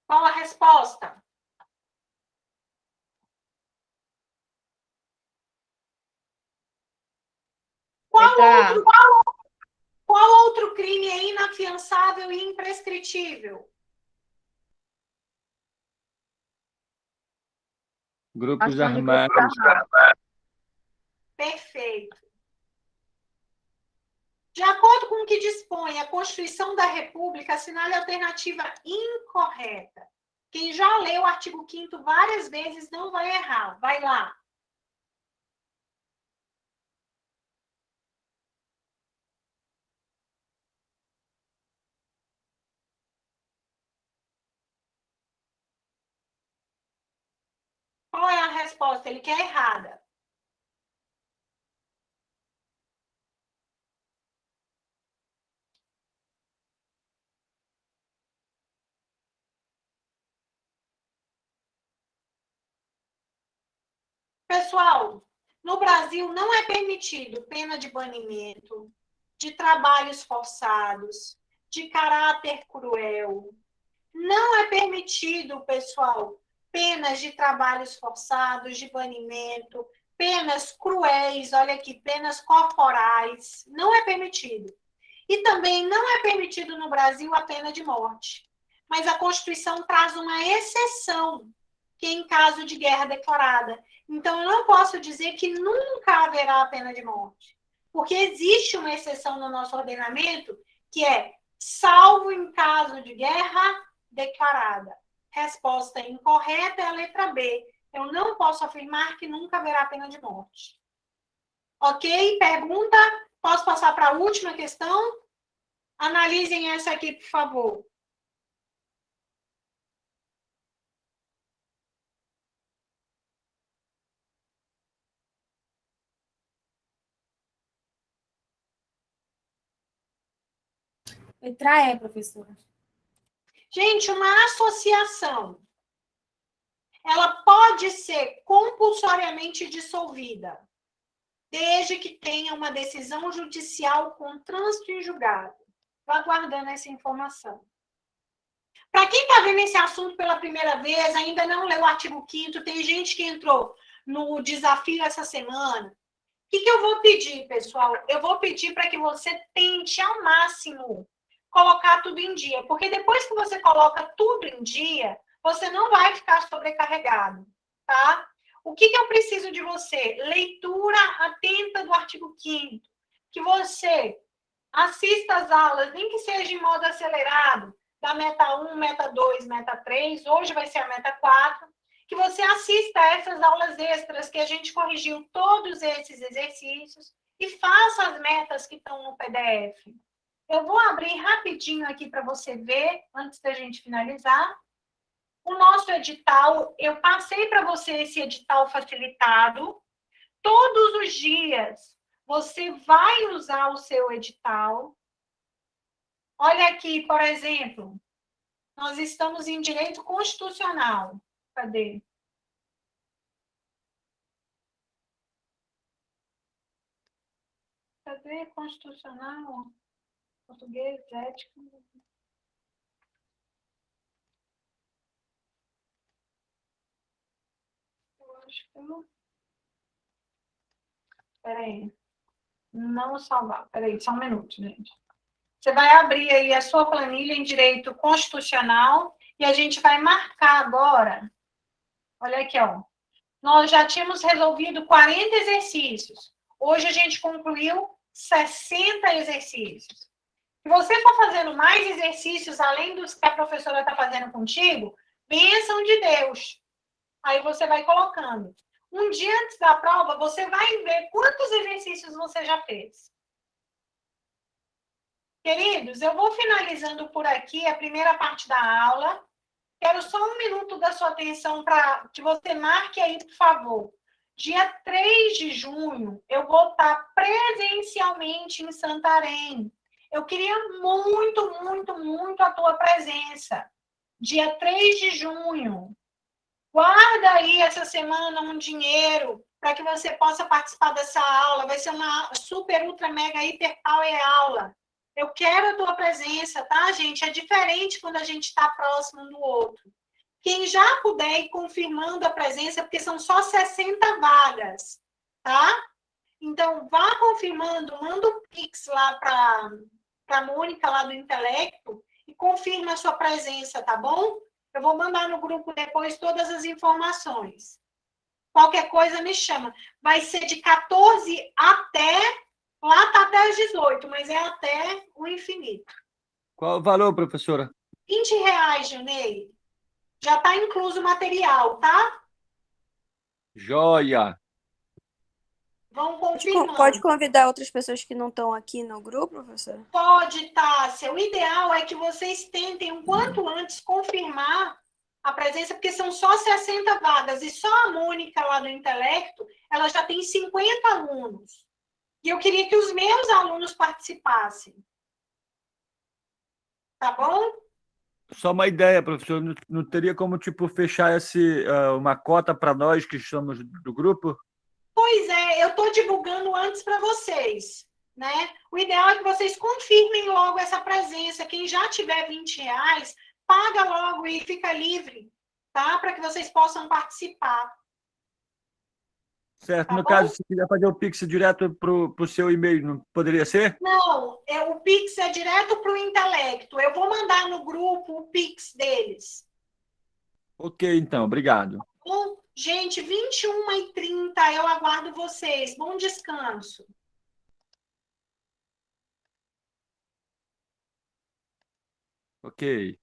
Qual a resposta? Qual outro crime é inafiançável e imprescritível? Grupos Ação de armados. Perfeito. De acordo com o que dispõe a Constituição da República, assinale a alternativa incorreta. Quem já leu o artigo 5º várias vezes não vai errar. Vai lá. Qual é a resposta? Ele quer errada. Pessoal, no Brasil não é permitido pena de banimento, de trabalhos forçados, de caráter cruel. Não é permitido, pessoal, penas de trabalhos forçados, de banimento, penas cruéis, olha aqui, penas corporais. Não é permitido. E também não é permitido no Brasil a pena de morte. Mas a Constituição traz uma exceção, que é em caso de guerra declarada. Então, eu não posso dizer que nunca haverá a pena de morte. Porque existe uma exceção no nosso ordenamento, que é salvo em caso de guerra declarada. Resposta incorreta é a letra B. Eu não posso afirmar que nunca haverá pena de morte. Ok? Pergunta? Posso passar para a última questão? Analisem essa aqui, por favor. Letra E, professora. Gente, uma associação, ela pode ser compulsoriamente dissolvida, desde que tenha uma decisão judicial com trânsito em julgado. Estou aguardando essa informação. Para quem está vendo esse assunto pela primeira vez, ainda não leu o artigo 5º, tem gente que entrou no desafio essa semana. O que eu vou pedir, pessoal? Eu vou pedir para que você tente ao máximo colocar tudo em dia, porque depois que você coloca tudo em dia, você não vai ficar sobrecarregado. tá? O que eu preciso de você? Leitura atenta do artigo 5º, que você assista às aulas, nem que seja em modo acelerado, da meta 1, meta 2, meta 3, hoje vai ser a meta 4, que você assista a essas aulas extras, que a gente corrigiu todos esses exercícios, e faça as metas que estão no PDF. Eu vou abrir rapidinho aqui para você ver, antes da gente finalizar. O nosso edital, eu passei para você esse edital facilitado. Todos os dias, você vai usar o seu edital. Olha aqui, por exemplo, nós estamos em direito constitucional. Cadê? Cadê constitucional? Português, ética. Eu acho que eu... Peraí. Não salvar. Peraí, só um minuto, gente. Você vai abrir aí a sua planilha em direito constitucional e a gente vai marcar agora. Olha aqui, ó. Nós já tínhamos resolvido 40 exercícios. Hoje a gente concluiu 60 exercícios. Se você for fazendo mais exercícios, além dos que a professora está fazendo contigo, bênção de Deus. Aí você vai colocando. Um dia antes da prova, você vai ver quantos exercícios você já fez. Queridos, eu vou finalizando por aqui a primeira parte da aula. Quero só um minuto da sua atenção para que você marque aí, por favor. Dia 3 de junho, eu vou estar presencialmente em Santarém. Eu queria muito, muito, muito a tua presença. Dia 3 de junho. Guarda aí essa semana um dinheiro para que você possa participar dessa aula. Vai ser uma super, ultra, mega, hiper power aula. Eu quero a tua presença, tá, gente? É diferente quando a gente está próximo um do outro. Quem já puder ir confirmando a presença, porque são só 60 vagas, tá? Então, vá confirmando, manda um Pix lá para a Mônica, lá do Intelecto, e confirma a sua presença, tá bom? Eu vou mandar no grupo depois todas as informações. Qualquer coisa me chama. Vai ser de 14 até... Lá está até as 18, mas é até o infinito. Qual o valor, professora? R$ 20, Junei. Já está incluso o material, tá? Joia! Vão confirmando. Pode convidar outras pessoas que não estão aqui no grupo, professora? Pode, Tássia. O ideal é que vocês tentem, o quanto antes, confirmar a presença, porque são só 60 vagas. E só a Mônica, lá do Intelecto, ela já tem 50 alunos. E eu queria que os meus alunos participassem. Tá bom? Só uma ideia, professor. Não teria como, tipo, fechar uma cota para nós que estamos do grupo? Pois é, eu estou divulgando antes para vocês, né? O ideal é que vocês confirmem logo essa presença. Quem já tiver R$ 20, paga logo e fica livre, tá? Para que vocês possam participar. Certo. Tá No bom? caso, se quiser fazer o Pix direto para o seu e-mail, não poderia ser? Não, o Pix é direto para o Intelecto. Eu vou mandar no grupo o Pix deles. Ok, então. Obrigado. Bom, gente, 21h30, eu aguardo vocês. Bom descanso. Ok.